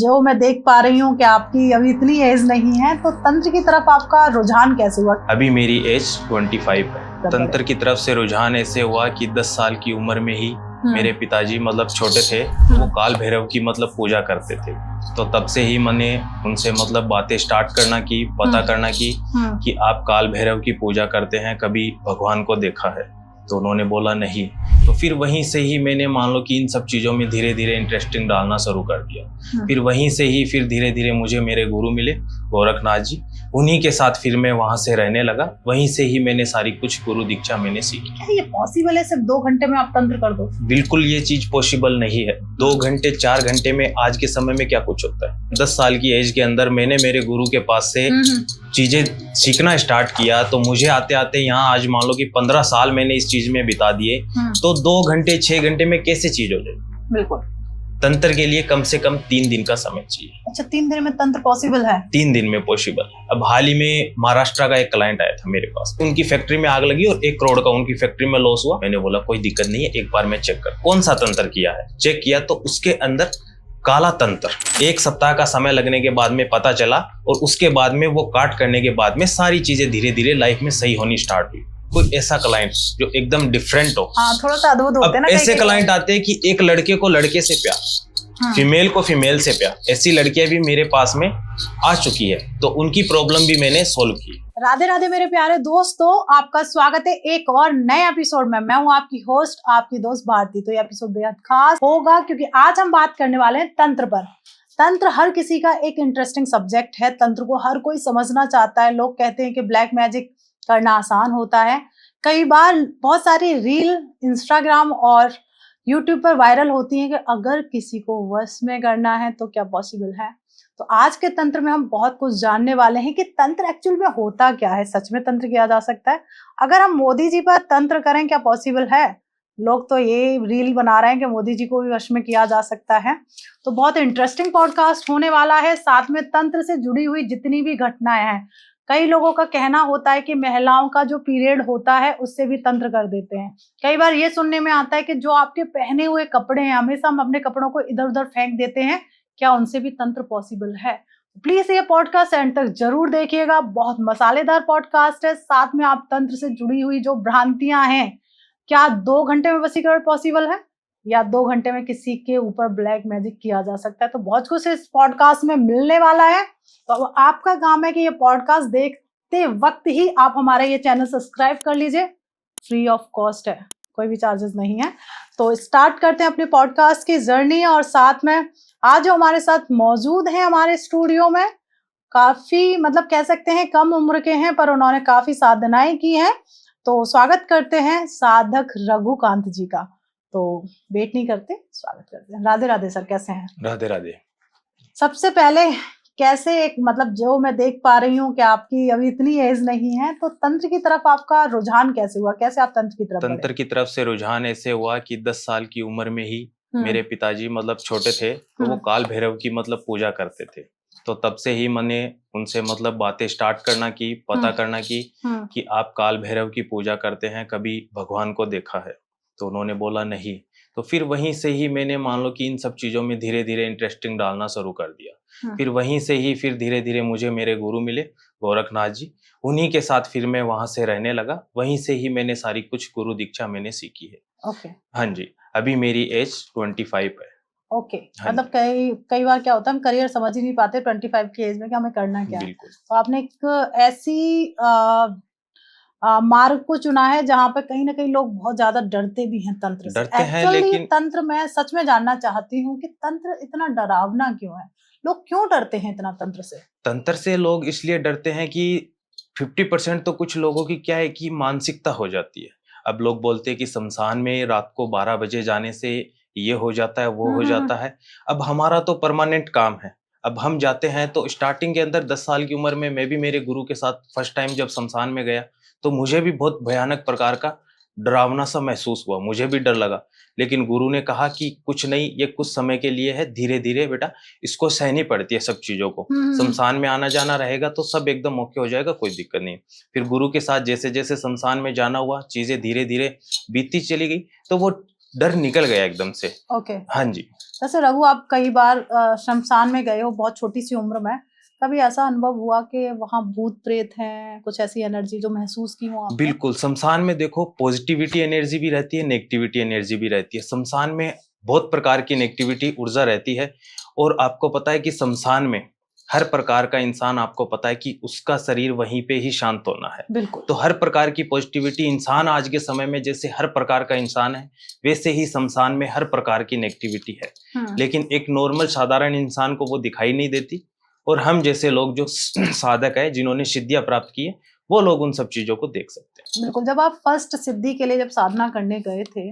जो मैं देख पा रही हूँ कि आपकी अभी इतनी एज नहीं है, तो तंत्र की तरफ आपका रुझान कैसे हुआ? अभी मेरी एज 25 है। तंत्र की तरफ से रुझान ऐसे हुआ कि 10 साल की उम्र में ही मेरे पिताजी मतलब छोटे थे, वो काल भैरव की मतलब पूजा करते थे। तो तब से ही मैंने उनसे मतलब बातें स्टार्ट करना की, पता करना की कि आप काल भैरव की पूजा करते हैं, कभी भगवान को देखा है? तो उन्होंने बोला नहीं। तो फिर वहीं से ही मैंने मान लो कि इन सब चीज़ों में धीरे धीरे इंटरेस्टिंग डालना शुरू कर दिया। फिर वहीं से ही फिर धीरे धीरे मुझे मेरे गुरु मिले, गोरखनाथ जी। उन्हीं के साथ फिर मैं वहाँ से रहने लगा। वहीं से ही मैंने सारी कुछ गुरु दीक्षा मैंने सीखी। क्या ये पॉसिबल है सिर्फ 2 घंटे में आप तंत्र कर दो? बिल्कुल ये चीज पॉसिबल नहीं है। 2 घंटे 4 घंटे में आज के समय में क्या कुछ होता है। 10 साल की एज के अंदर मैंने मेरे गुरु के पास से चीजें सीखना स्टार्ट किया। तो मुझे आते आते यहाँ आज मान लो कि 15 साल मैंने इस चीज में बिता दिए। तो 2 घंटे 6 घंटे में कैसे चीज हो जाएगी? बिल्कुल। तंत्र के लिए कम से कम 3 दिन का समय चाहिए। अच्छा, 3 दिन में तंत्र पॉसिबल है? 3 दिन में पॉसिबल है। अब हाल ही में महाराष्ट्र का एक क्लाइंट आया था मेरे पास। उनकी फैक्ट्री में आग लगी और 1 करोड़ का उनकी फैक्ट्री में लॉस हुआ। मैंने बोला कोई दिक्कत नहीं है, एक बार मैं चेक कर। कौन सा तंत्र किया है? चेक किया तो उसके अंदर काला तंत्र। 1 सप्ताह का समय लगने के बाद में पता चला और उसके बाद में वो काट करने के बाद में सारी चीजें धीरे धीरे लाइफ में सही होनी स्टार्ट हुई। कोई ऐसा क्लाइंट जो एकदम डिफरेंट हो। हाँ, थोड़ा सा अद्भुत होते हैं ना। ऐसे क्लाइंट आते हैं कि एक लड़के को लड़के से प्यार, फीमेल को फीमेल से प्यार। ऐसी लड़कियां भी मेरे पास में आ चुकी है, तो उनकी प्रॉब्लम भी मैंने सोल्व की। राधे राधे मेरे प्यारे दोस्तों, आपका स्वागत है एक और नए एपिसोड में। मैं हूं आपकी होस्ट, आपकी दोस्त भारती। तो ये एपिसोड बेहद खास होगा क्योंकि आज हम बात करने वाले हैं तंत्र पर। तंत्र हर किसी का एक इंटरेस्टिंग सब्जेक्ट है। तंत्र को हर कोई समझना चाहता है। लोग कहते हैं कि ब्लैक मैजिक करना आसान होता है। कई बार बहुत सारी रील इंस्टाग्राम और यूट्यूब पर वायरल होती है कि अगर किसी को वश में करना है तो क्या पॉसिबल है। तो आज के तंत्र में हम बहुत कुछ जानने वाले हैं कि तंत्र एक्चुअल में होता क्या है। सच में तंत्र किया जा सकता है? अगर हम मोदी जी पर तंत्र करें, क्या पॉसिबल है? लोग तो ये रील बना रहे हैं कि मोदी जी को भी वश में किया जा सकता है। तो बहुत इंटरेस्टिंग पॉडकास्ट होने वाला है। साथ में तंत्र से जुड़ी हुई जितनी भी घटनाएं हैं। कई लोगों का कहना होता है कि महिलाओं का जो पीरियड होता है उससे भी तंत्र कर देते हैं। कई बार ये सुनने में आता है कि जो आपके पहने हुए कपड़े हैं, हमेशा हम अपने कपड़ों को इधर उधर फेंक देते हैं, क्या उनसे भी तंत्र पॉसिबल है? प्लीज ये पॉडकास्ट एंड तक जरूर देखिएगा। बहुत मसालेदार पॉडकास्ट है। साथ में आप तंत्र से जुड़ी हुई जो भ्रांतियां हैं, क्या 2 घंटे में वशीकरण पॉसिबल है या 2 घंटे में किसी के ऊपर ब्लैक मैजिक किया जा सकता है, तो बहुत कुछ इस पॉडकास्ट में मिलने वाला है। तो आपका काम है कि ये पॉडकास्ट देखते वक्त ही आप हमारा ये चैनल सब्सक्राइब कर लीजिए। फ्री ऑफ कॉस्ट है, कोई भी चार्जेस नहीं है। तो स्टार्ट करते हैं अपने पॉडकास्ट की जर्नी। और साथ में आज जो हमारे साथ मौजूद हैं हमारे स्टूडियो में, काफी मतलब कह सकते हैं कम उम्र के हैं, पर उन्होंने काफी साधनाएं की हैं। तो स्वागत करते हैं साधक रघुकांत जी का। तो वेट नहीं करते, स्वागत करते हैं। राधे राधे सर, कैसे हैं? राधे राधे। सबसे पहले कैसे एक मतलब जो मैं देख पा रही हूँ कि आपकी अभी इतनी एज नहीं है, तो तंत्र की तरफ आपका रुझान कैसे हुआ? कैसे आप तंत्र की तरफ बढ़े? तंत्र की तरफ से रुझान ऐसे हुआ कि 10 साल की उम्र में ही मेरे पिताजी मतलब छोटे थे, तो वो काल भैरव की मतलब पूजा करते थे। तो तब से ही मैंने उनसे मतलब बातें स्टार्ट करना की, पता करना की कि आप काल भैरव की पूजा करते हैं, कभी भगवान को देखा है? तो उन्होंने बोला नहीं। तो फिर वहीं से ही मैंने मान लो कि इन सब चीज़ों में धीरे धीरे इंटरेस्टिंग डालना शुरू कर दिया। फिर वहीं से ही फिर धीरे धीरे मुझे मेरे गुरु मिले, गोरखनाथ जी। उन्हीं के साथ फिर मैं वहाँ से रहने लगा। वहीं से ही मैंने सारी कुछ गुरु दीक्षा मैंने सीखी है। ओके। हाँ जी, अभी मेरी एज 25 है। ओके। मतलब कई बार क्या होता है, हम करियर समझ ही नहीं पाते 25 की एज में कि हमें करना क्या है। तो आपने एक ऐसी मार्ग को चुना है जहाँ पे कहीं ना कहीं लोग बहुत ज्यादा डरते भी हैं तंत्र से। डरते हैं, लेकिन तंत्र मैं सच में जानना चाहती हूँ कि तंत्र इतना डरावना क्यों है? लोग क्यों डरते हैं इतना तंत्र से? तंत्र से लोग इसलिए डरते हैं कि 50% तो कुछ लोगों की क्या है कि मानसिकता हो जाती है। अब लोग बोलते हैं कि शमशान में रात को 12 बजे जाने से ये हो जाता है, वो हो जाता है। अब हमारा तो परमानेंट काम है। अब हम जाते हैं तो स्टार्टिंग के अंदर 10 साल की उम्र में मैं भी मेरे गुरु के साथ फर्स्ट टाइम जब शमशान में गया, तो मुझे भी बहुत भयानक प्रकार का डरावना सा महसूस हुआ। मुझे भी डर लगा, लेकिन गुरु ने कहा कि कुछ नहीं, ये कुछ समय के लिए है, धीरे धीरे बेटा इसको सहनी पड़ती है सब चीजों को। शमशान में आना जाना रहेगा तो सब एकदम ओके हो जाएगा, कोई दिक्कत नहीं। फिर गुरु के साथ जैसे जैसे शमशान में जाना हुआ, चीजें धीरे धीरे बीतती चली गई, तो वो डर निकल गया एकदम से। ओके। हाँ जी। जैसे रघु, आप कई बार शमशान में गए हो बहुत छोटी सी उम्र में, कभी ऐसा अनुभव हुआ कि वहां भूत प्रेत हैं, कुछ ऐसी एनर्जी जो महसूस की हो आपने? बिल्कुल, शमशान में देखो पॉजिटिविटी एनर्जी भी रहती है, नेगेटिविटी एनर्जी भी रहती है। शमशान में बहुत प्रकार की नेगेटिविटी ऊर्जा रहती है और आपको पता है कि शमशान में हर प्रकार का इंसान, आपको पता है कि उसका शरीर वहीं पे ही शांत होना है। बिल्कुल। तो हर प्रकार की पॉजिटिविटी इंसान आज के समय में जैसे हर प्रकार का इंसान है, वैसे ही शमशान में हर प्रकार की नेगेटिविटी है। लेकिन एक नॉर्मल साधारण इंसान को वो दिखाई नहीं देती और हम जैसे लोग जो साधक है, जिन्होंने सिद्धियां प्राप्त की है, वो लोग उन सब चीजों को देख सकते हैं। बिल्कुल। जब आप फर्स्ट सिद्धि के लिए जब साधना करने गए थे,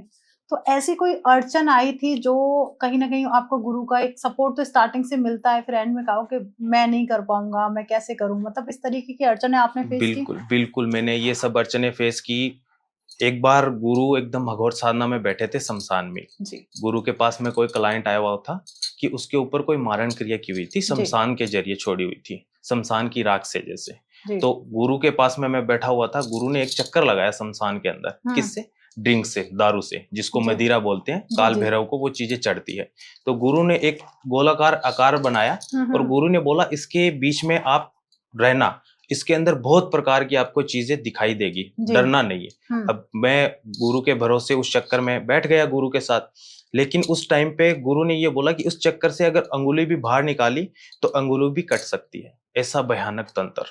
तो ऐसी कोई अड़चन आई थी जो कहीं ना कहीं आपको गुरु का एक सपोर्ट तो स्टार्टिंग से मिलता है, फिर एंड में कहा कि मैं नहीं कर पाऊंगा, मैं कैसे करूं, मतलब इस तरीके की अड़चनें आपने फेस की? बिल्कुल बिल्कुल, मैंने ये सब अड़चने फेस की। एक बार गुरु एकदम अघोर साधना में बैठे थे शमशान में जी। गुरु के पास में कोई क्लाइंट आया हुआ था कि उसके ऊपर कोई मारण क्रिया की हुई थी, शमशान के जरिए छोड़ी हुई थी, शमशान की राख से जैसे। तो गुरु के पास में मैं बैठा हुआ था, गुरु ने एक चक्कर लगाया शमशान के अंदर। किससे? ड्रिंक से, दारू से, जिसको मदिरा बोलते हैं। काल भैरव को वो चीजें चढ़ती है। तो गुरु ने एक गोलाकार आकार बनाया और गुरु ने बोला इसके बीच में आप रहना, इसके अंदर बहुत प्रकार की आपको चीजें दिखाई देगी, डरना नहीं है। अब मैं गुरु के भरोसे उस चक्कर में बैठ गया गुरु के साथ, लेकिन उस टाइम पे गुरु ने ये बोला कि उस चक्कर से अगर अंगुली भी बाहर निकाली तो अंगुली भी कट सकती है, ऐसा भयानक तंत्र।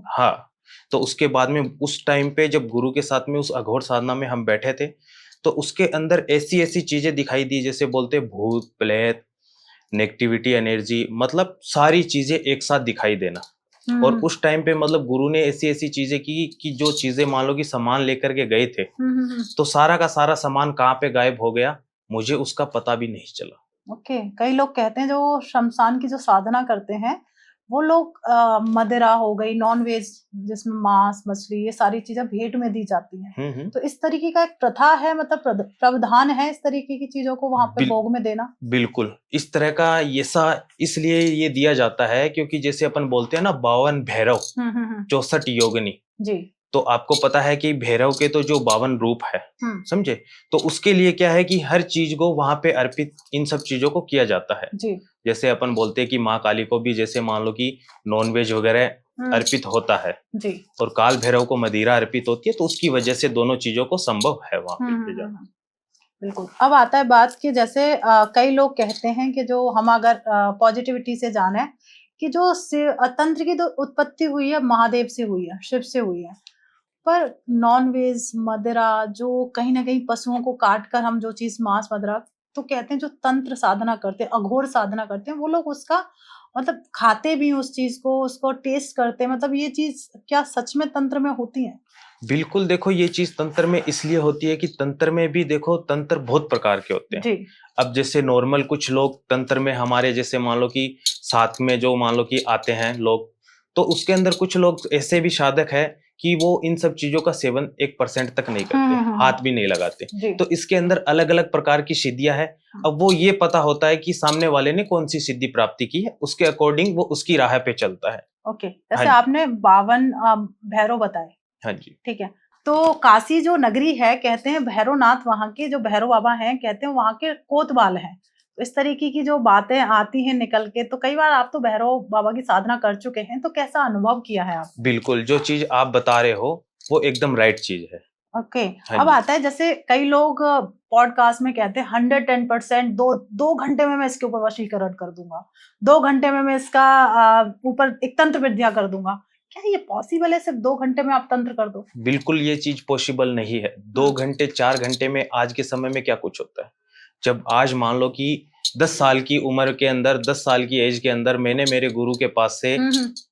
हाँ, तो उसके बाद में उस टाइम पे जब गुरु के साथ में उस अघोर साधना में हम बैठे थे, तो उसके अंदर ऐसी ऐसी चीजें दिखाई दी, जैसे बोलते भूत प्रेत, नेगेटिविटी एनर्जी, मतलब सारी चीजें एक साथ दिखाई देना। और उस टाइम पे मतलब गुरु ने ऐसी ऐसी चीजें की कि जो चीजें मान लो कि सामान लेकर के गए थे, तो सारा का सारा सामान कहाँ पे गायब हो गया, मुझे उसका पता भी नहीं चला। ओके। कई लोग कहते हैं जो शमशान की जो साधना करते हैं, वो लोग मदिरा हो गई, नॉन वेज जिसमें मांस मछली, ये सारी चीजें भेंट में दी जाती हैं। तो इस तरीके का एक प्रथा है, मतलब प्रावधान है इस तरीके की चीजों को वहां पे भोग में देना? बिल्कुल, इस तरह का इसलिए ये दिया जाता है क्योंकि जैसे अपन बोलते हैं ना 52 भैरव, 64 योगिनी जी। तो आपको पता है कि भैरव के तो जो 52 रूप है, समझे, तो उसके लिए क्या है कि हर चीज को वहां पे अर्पित इन सब चीजों को किया जाता है जी। जैसे अपन बोलते हैं कि माँ काली को भी जैसे मान लो कि नॉनवेज वगैरह अर्पित होता है जी, और काल भैरव को मदिरा अर्पित होती है, तो उसकी वजह से दोनों चीजों को संभव है वहां पे जाना। बिल्कुल। अब आता है बात कि जैसे कई लोग कहते हैं कि जो हम अगर पॉजिटिविटी से जाने कि जो तंत्र की जो उत्पत्ति हुई है महादेव से हुई है, शिव से हुई है, पर नॉन वेज मदिरा जो कहीं ना कहीं पशुओं को काट कर हम जो चीज मांस मदिरा, तो कहते हैं जो तंत्र साधना करते हैं, अघोर साधना करते हैं, वो लोग उसका मतलब खाते भी उस चीज को, उसको टेस्ट करते हैं, मतलब ये चीज क्या सच में तंत्र में होती है? बिल्कुल, देखो ये चीज तंत्र में इसलिए होती है कि तंत्र में भी देखो तंत्र बहुत प्रकार के होते हैं जी। अब जैसे नॉर्मल कुछ लोग तंत्र में हमारे जैसे मान लो कि साथ में जो मान लो कि आते हैं लोग, तो उसके अंदर कुछ लोग ऐसे भी साधक है कि वो इन सब चीजों का सेवन 1% तक नहीं करते, हाथ भी नहीं लगाते। तो इसके अंदर अलग अलग प्रकार की सिद्धियां है। अब वो ये पता होता है कि सामने वाले ने कौन सी सिद्धि प्राप्ति की है, उसके अकॉर्डिंग वो उसकी राह पे चलता है। ओके, जैसे आपने 52 भैरव बताए, हाँ जी, ठीक है। तो काशी जो नगरी है, कहते हैं भैरवनाथ, वहां के जो भैरव बाबा हैं, कहते हैं वहां के कोतवाल हैं। तो इस तरीके की जो बातें आती हैं निकल के, तो कई बार आप तो भैरव बाबा की साधना कर चुके हैं, तो कैसा अनुभव किया है आप? बिल्कुल, जो चीज आप बता रहे हो वो एकदम राइट चीज है। ओके, अब आता है जैसे कई लोग पॉडकास्ट में कहते हैं 110% दो घंटे में मैं इसके ऊपर वशीकरण कर दूंगा, 2 घंटे में मैं इसका ऊपर एक तंत्र विद्या कर दूंगा। क्या ये पॉसिबल है सिर्फ 2 घंटे में आप तंत्र कर दो? बिल्कुल ये चीज पॉसिबल नहीं है। 2 घंटे 4 घंटे में आज के समय में क्या कुछ होता है। जब आज मान लो कि 10 साल की उम्र के अंदर, 10 साल की एज के अंदर मैंने मेरे गुरु के पास से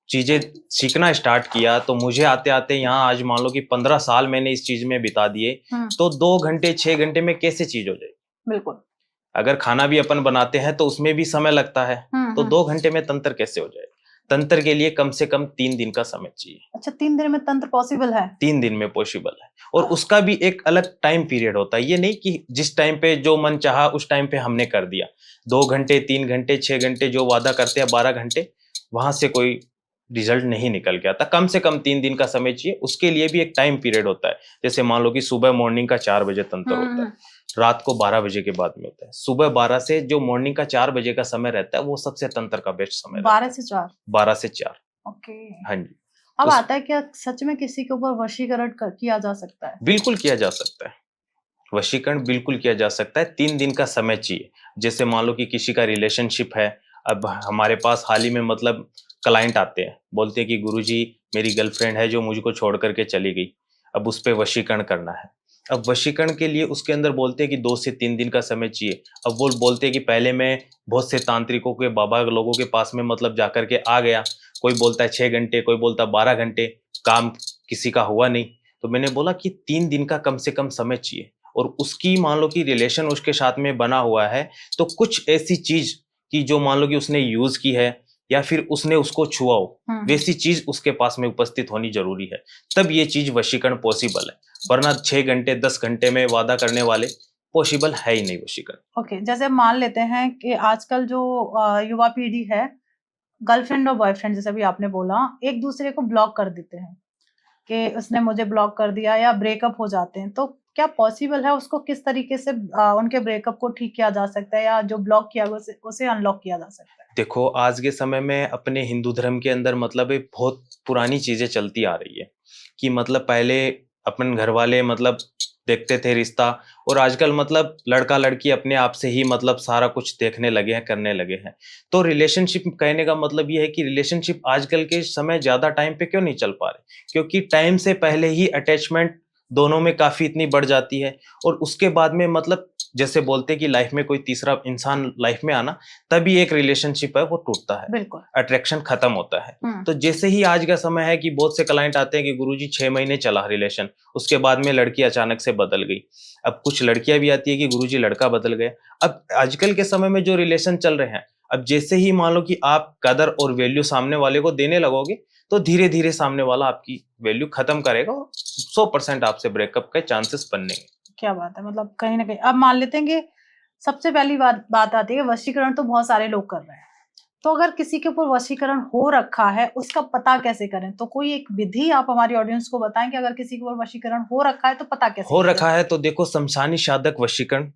चीजें सीखना स्टार्ट किया, तो मुझे आते आते यहाँ आज मान लो कि 15 साल मैंने इस चीज में बिता दिए, तो 2 घंटे 6 घंटे में कैसे चीज हो जाएगी? बिल्कुल। अगर खाना भी अपन बनाते हैं तो उसमें भी समय लगता है, तो 2 घंटे में तंत्र कैसे हो जाएगा? तंत्र के लिए कम से कम 3 दिन का समय चाहिए। अच्छा, 3 दिन में तंत्र पॉसिबल है? 3 दिन में पॉसिबल है, और उसका भी एक अलग टाइम पीरियड होता है। ये नहीं कि जिस टाइम पे जो मन चाहा उस टाइम पे हमने कर दिया। 2 घंटे 3 घंटे 6 घंटे जो वादा करते हैं 12 घंटे, वहां से कोई रिजल्ट नहीं निकल के आता। कम से कम 3 दिन का समय चाहिए, उसके लिए भी एक टाइम पीरियड होता है। जैसे मान लो कि सुबह मॉर्निंग का 4 बजे तंत्र होता है, रात को 12 बजे के बाद में होता है। सुबह 12 से जो मॉर्निंग का 4 बजे का समय रहता है वो सबसे तंत्र का बेस्ट समय रहता 12 है। से 4। 12 से 4। ओके। हाँ जी। अब उस- आता है क्या सच में किसी के ऊपर वशीकरण किया जा सकता है? बिल्कुल किया जा सकता है। वशीकरण बिल्कुल किया जा सकता है। 3 दिन का समय चाहिए। जैसे मान लो कि किसी का रिलेशनशिप है, अब हमारे पास हाल ही में मतलब क्लाइंट आते हैं, बोलते हैं कि गुरुजी मेरी गर्लफ्रेंड है जो मुझको छोड़ करके चली गई, अब उस पे वशीकरण करना है। अब वशीकरण के लिए उसके अंदर बोलते हैं कि 2 से 3 दिन का समय चाहिए। अब वो बोलते हैं कि पहले मैं बहुत से तांत्रिकों के बाबा लोगों के पास में मतलब जाकर के आ गया, कोई बोलता है 6 घंटे, कोई बोलता है 12 घंटे, काम किसी का हुआ नहीं। तो मैंने बोला कि 3 दिन का कम से कम समय चाहिए, और उसकी मान लो कि रिलेशन उसके साथ में बना हुआ है, तो कुछ ऐसी चीज कि जो मान लो कि उसने यूज की है या फिर उसने उसको छुआ हो, वैसी चीज उसके पास में उपस्थित होनी जरूरी है, तब ये चीज वशीकरण पॉसिबल है। वरना 6 घंटे 10 घंटे में वादा करने वाले पॉसिबल है ही नहीं वशीकरण। ओके, जैसे मान लेते हैं कि आजकल जो युवा पीढ़ी है, गर्लफ्रेंड और बॉयफ्रेंड जैसे भी आपने बोला, एक दूसरे को ब्लॉक कर देते हैं कि उसने मुझे ब्लॉक कर दिया, या ब्रेकअप हो जाते हैं, तो क्या पॉसिबल है उसको किस तरीके से उनके ब्रेकअप को ठीक किया जा सकता है, या जो ब्लॉक किया हुआ उसे अनलॉक किया जा सकता है? देखो आज के समय में अपने हिंदू धर्म के अंदर मतलब एक बहुत पुरानी चीजें चलती आ रही है कि मतलब पहले अपन घर वाले मतलब देखते थे रिश्ता, और आजकल मतलब लड़का लड़की अपने आप से ही मतलब सारा कुछ देखने लगे हैं, करने लगे हैं। तो रिलेशनशिप कहने का मतलब ये है कि रिलेशनशिप आजकल के समय ज्यादा टाइम पे क्यों नहीं चल पा रहे, क्योंकि टाइम से पहले ही अटैचमेंट दोनों में काफी इतनी बढ़ जाती है, और उसके बाद में मतलब जैसे बोलते हैं कि लाइफ में कोई तीसरा इंसान लाइफ में आना, तभी एक रिलेशनशिप है वो टूटता है, बिल्कुल। अट्रैक्शन खत्म होता है। तो जैसे ही आज का समय है कि बहुत से क्लाइंट आते हैं कि गुरुजी 6 महीने चला रिलेशन, उसके बाद में लड़की अचानक से बदल गई। अब कुछ लड़कियां भी आती है कि गुरुजी लड़का बदल गया। अब आजकल के समय में जो रिलेशन चल रहे हैं, अब जैसे ही मान लो कि आप कदर और वैल्यू सामने वाले को देने लगोगे, तो धीरे धीरे सामने वाला आपकी वैल्यू खत्म करेगा और 100% आपसे ब्रेकअप के चांसेस बनेंगे। क्या बात है, मतलब कहीं ना कहीं अब मान लेते हैं कि सबसे पहली बात आती है, वशीकरण तो बहुत सारे लोग कर रहे हैं, तो अगर किसी के ऊपर वशीकरण हो रखा है उसका पता कैसे करें? तो कोई एक विधि आप हमारी ऑडियंस को बताएं कि अगर किसी के ऊपर वशीकरण हो रखा है तो पता कैसे हो किया रखा है तो देखो शमशानी साधक वशीकरण,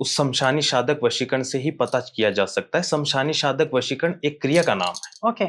उस शमशानी साधक वशीकरण से ही पता किया जा सकता है। शमशानी साधक वशीकरण एक क्रिया का नाम है, ओके,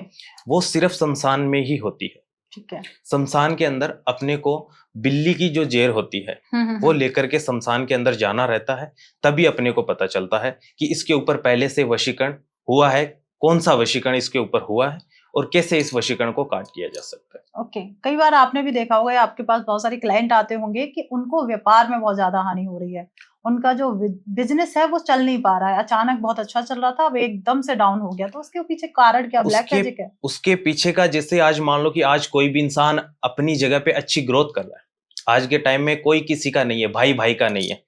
वो सिर्फ शमशान में ही होती है। ठीक है। शमशान के अंदर अपने को बिल्ली की जो जेर होती है वो लेकर के शमशान के अंदर जाना रहता है, तभी अपने को पता चलता है कि इसके ऊपर पहले से वशीकरण हुआ है, कौन सा वशीकरण इसके ऊपर हुआ है, और कैसे इस वशीकरण को काट किया जा सकता है। ओके, कई बार आपने भी देखा होगा या आपके पास बहुत सारे क्लाइंट आते होंगे कि उनको व्यापार में बहुत ज्यादा हानि हो रही है, उनका जो बिजनेस है वो चल नहीं पा रहा है, अचानक बहुत अच्छा चल रहा था अब एकदम से डाउन हो गया, तो उसके पीछे कारण क्या, ब्लैक मैजिक है? उसके पीछे का जैसे आज मान लो कि आज कोई भी इंसान अपनी जगह पे अच्छी ग्रोथ कर रहा है। आज के टाइम में कोई किसी का नहीं है, भाई भाई का नहीं है।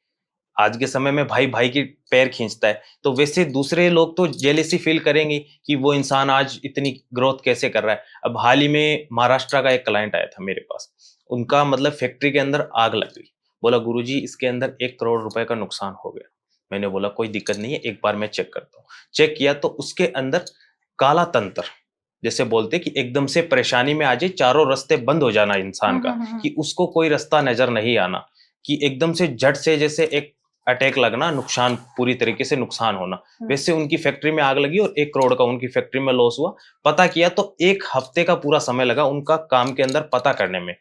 आज के समय में भाई भाई की पैर खींचता है, तो वैसे दूसरे लोग तो जेलेसी फील करेंगे कि वो इंसान आज इतनी ग्रोथ कैसे कर रहा है। अब हाल ही में महाराष्ट्र का एक क्लाइंट आया था मेरे पास, उनका मतलब फैक्ट्री के अंदर आग लग गई। बोला गुरुजी इसके अंदर 1 करोड़ रुपए का नुकसान हो गया। मैंने बोला कोई दिक्कत नहीं है, एक बार मैं चेक करता हूँ। चेक किया तो उसके अंदर काला तंत्र, जैसे बोलते कि एकदम से परेशानी में आ जाए, चारों रास्ते बंद हो जाना इंसान का, कि उसको कोई रास्ता नजर नहीं आना, कि एकदम से झट से जैसे एक अटैक लगना, नुकसान पूरी तरीके से नुकसान होना। वैसे उनकी फैक्ट्री में आग लगी और 1 करोड़ का उनकी फैक्ट्री में लॉस हुआ। पता किया तो 1 हफ्ते का पूरा समय लगा उनका काम के अंदर पता करने में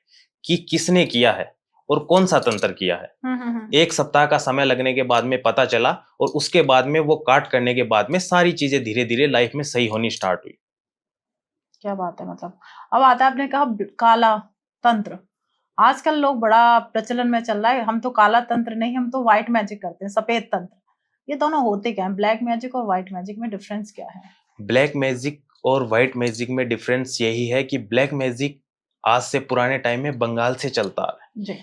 कि किसने किया है और कौन सा तंत्र किया है। 1 सप्ताह का समय लगने के बाद में पता चला, और उसके बाद में वो काट करने के बाद में सारी चीजें धीरे धीरे लाइफ में सही होनी स्टार्ट हुई। क्या बात है, मतलब अब आता है, आपने कहा काला तंत्र, आजकल लोग बड़ा प्रचलन में चल रहा है, हम तो काला तंत्र नहीं, हम तो व्हाइट मैजिक करते हैं, सफेद तंत्र। ये दोनों होते क्या हैं? ब्लैक मैजिक और व्हाइट मैजिक में डिफरेंस क्या है? ब्लैक मैजिक और व्हाइट मैजिक में डिफरेंस यही है कि ब्लैक मैजिक आज से पुराने टाइम में बंगाल से चलता आ रहा है। जी।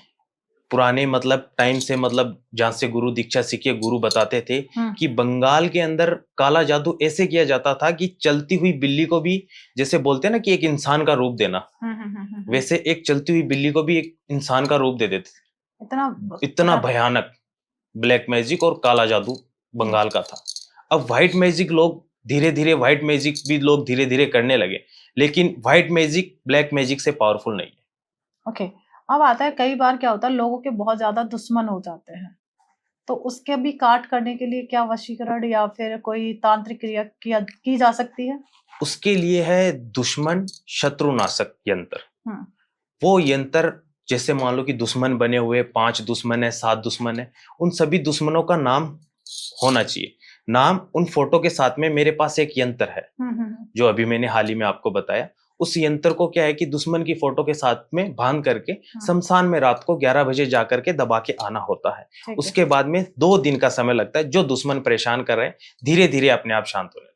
पुराने मतलब टाइम से, मतलब जहाँ से गुरु दीक्षा सीखे, गुरु बताते थे कि बंगाल के अंदर काला जादू ऐसे किया जाता था कि चलती हुई बिल्ली को भी, जैसे बोलते हैं ना कि एक इंसान का रूप देना, वैसे एक चलती हुई बिल्ली को भी एक इंसान का रूप दे देते थे। इतना भयानक ब्लैक मैजिक और काला जादू बंगाल का था। अब व्हाइट मैजिक लोग धीरे धीरे व्हाइट मैजिक भी लोग धीरे धीरे करने लगे, लेकिन व्हाइट मैजिक ब्लैक मैजिक से पावरफुल नहीं है। ओके। अब आता है कई बार क्या होता है लोगों के बहुत ज्यादा दुश्मन हो जाते हैं, तो उसके भी काट करने के लिए क्या वशीकरण या फिर कोई तांत्रिक क्रिया की जा सकती है? उसके लिए है दुश्मन शत्रुनाशक यंत्र। हम्म। वो यंत्र, जैसे मान लो कि दुश्मन बने हुए 5 दुश्मन है, 7 दुश्मन है, उन सभी दुश्मनों का नाम होना चाहिए। नाम उन फोटो के साथ में मेरे पास एक यंत्र है जो अभी मैंने हाल ही में आपको बताया। उस यंत्र को क्या है कि दुश्मन की फोटो के साथ में बांध करके शमशान में रात को 11 बजे जा करके दबा के आना होता है। उसके बाद में 2 दिन का समय लगता है। जो दुश्मन परेशान कर रहे हैं धीरे धीरे अपने आप शांत होने लगेगा।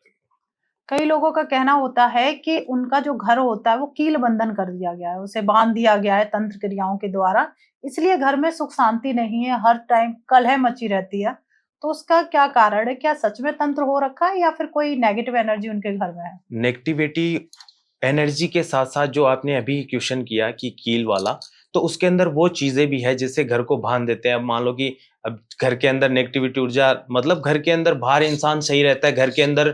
कई लोगों का कहना होता है कि उनका जो घर होता है वो कील बंधन कर दिया गया है, उसे बांध दिया गया है तंत्र क्रियाओं के द्वारा, इसलिए घर में सुख शांति नहीं है, हर टाइम कलह मची रहती है। तो उसका क्या कारण है? क्या सच में तंत्र हो रखा है या फिर कोई नेगेटिव एनर्जी उनके घर में है? नेगेटिविटी एनर्जी के साथ साथ जो आपने अभी क्वेश्चन किया कि कील वाला, तो उसके अंदर वो चीजें भी है जैसे घर को बांध देते हैं। अब मान लो कि अब घर के अंदर नेगेटिविटी ऊर्जा, मतलब घर के अंदर बाहर इंसान सही रहता है, घर के अंदर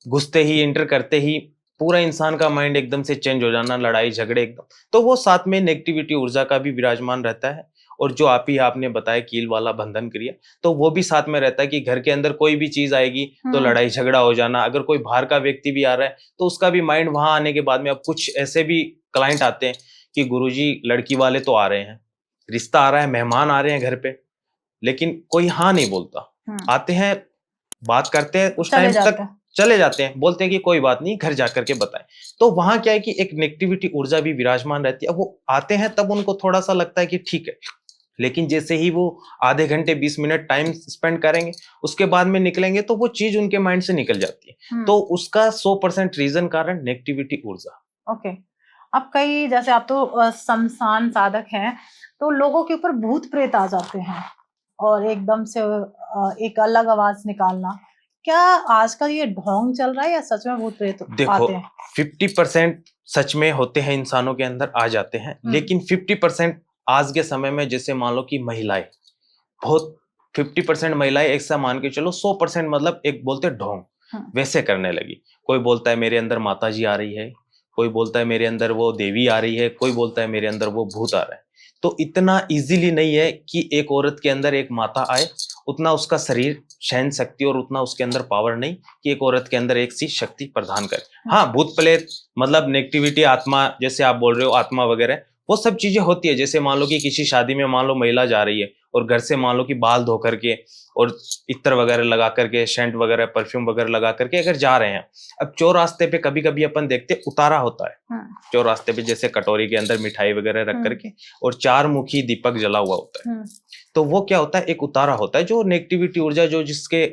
घुसते ही एंटर करते ही पूरा इंसान का माइंड एकदम से चेंज हो जाना, लड़ाई झगड़े एकदम, तो वो साथ में नेगेटिविटी ऊर्जा का भी विराजमान रहता है। और जो आपने बताया कील वाला बंधन क्रिया, तो वो भी साथ में रहता है कि घर के अंदर कोई भी चीज आएगी तो लड़ाई झगड़ा हो जाना। अगर कोई बाहर का व्यक्ति भी आ रहा है तो उसका भी माइंड वहां आने के बाद में, अब कुछ ऐसे भी क्लाइंट आते हैं कि गुरुजी लड़की वाले तो आ रहे हैं, रिश्ता आ रहा है, मेहमान आ रहे हैं घर पे, लेकिन कोई हाँ नहीं बोलता। आते हैं, बात करते हैं, उस टाइम तक चले जाते हैं, बोलते हैं कि कोई बात नहीं, घर जाकर के बताएं। तो वहां क्या है कि एक नेगेटिविटी ऊर्जा भी विराजमान रहती है। अब वो आते हैं तब उनको थोड़ा सा लगता है कि ठीक है, लेकिन जैसे ही वो आधे घंटे 20 मिनट टाइम स्पेंड करेंगे, उसके बाद में निकलेंगे तो वो चीज उनके माइंड से निकल जाती है। तो उसका 100% रीजन कारण नेगेटिविटी ऊर्जा। ओके। अब कई, जैसे आप तो शमशान साधक हैं, तो लोगों के ऊपर भूत प्रेत आ जाते हैं और एकदम से एक अलग आवाज निकालना, क्या आजकल ये ढोंग चल रहा है या सच में भूत प्रेत देखो, आते हैं? 50% सच में होते हैं, इंसानों के अंदर आ जाते हैं, लेकिन 50% आज के समय में, जैसे मान लो कि महिलाएं बहुत 50% महिलाएं एक सा मान के चलो 100% मतलब एक बोलते ढोंग वैसे करने लगी। कोई बोलता है मेरे अंदर माता जी आ रही है, कोई बोलता है मेरे अंदर वो देवी आ रही है, कोई बोलता है मेरे अंदर वो भूत आ रहा है। तो इतना इजीली नहीं है कि एक औरत के अंदर एक माता आए, उतना उसका शरीर सहन शक्ति और उतना उसके अंदर पावर नहीं कि एक औरत के अंदर एक सी शक्ति प्रदान करे। हाँ, भूत प्रेत मतलब नेगेटिविटी, आत्मा, जैसे आप बोल रहे हो आत्मा वगैरह, वो सब चीजें होती है। जैसे मान लो कि किसी शादी में मान लो महिला जा रही है और घर से मान लो कि बाल धो करके और इत्र वगैरह लगा करके, सेंट वगैरह, परफ्यूम वगैरह लगा करके अगर जा रहे हैं, अब चौरास्ते पे कभी कभी अपन देखते उतारा होता है चौरास्ते पे, जैसे कटोरी के अंदर मिठाई वगैरह रख करके और 4 मुखी दीपक जला हुआ होता है। तो वो क्या होता है, एक उतारा होता है जो नेगेटिविटी ऊर्जा, जो जिसके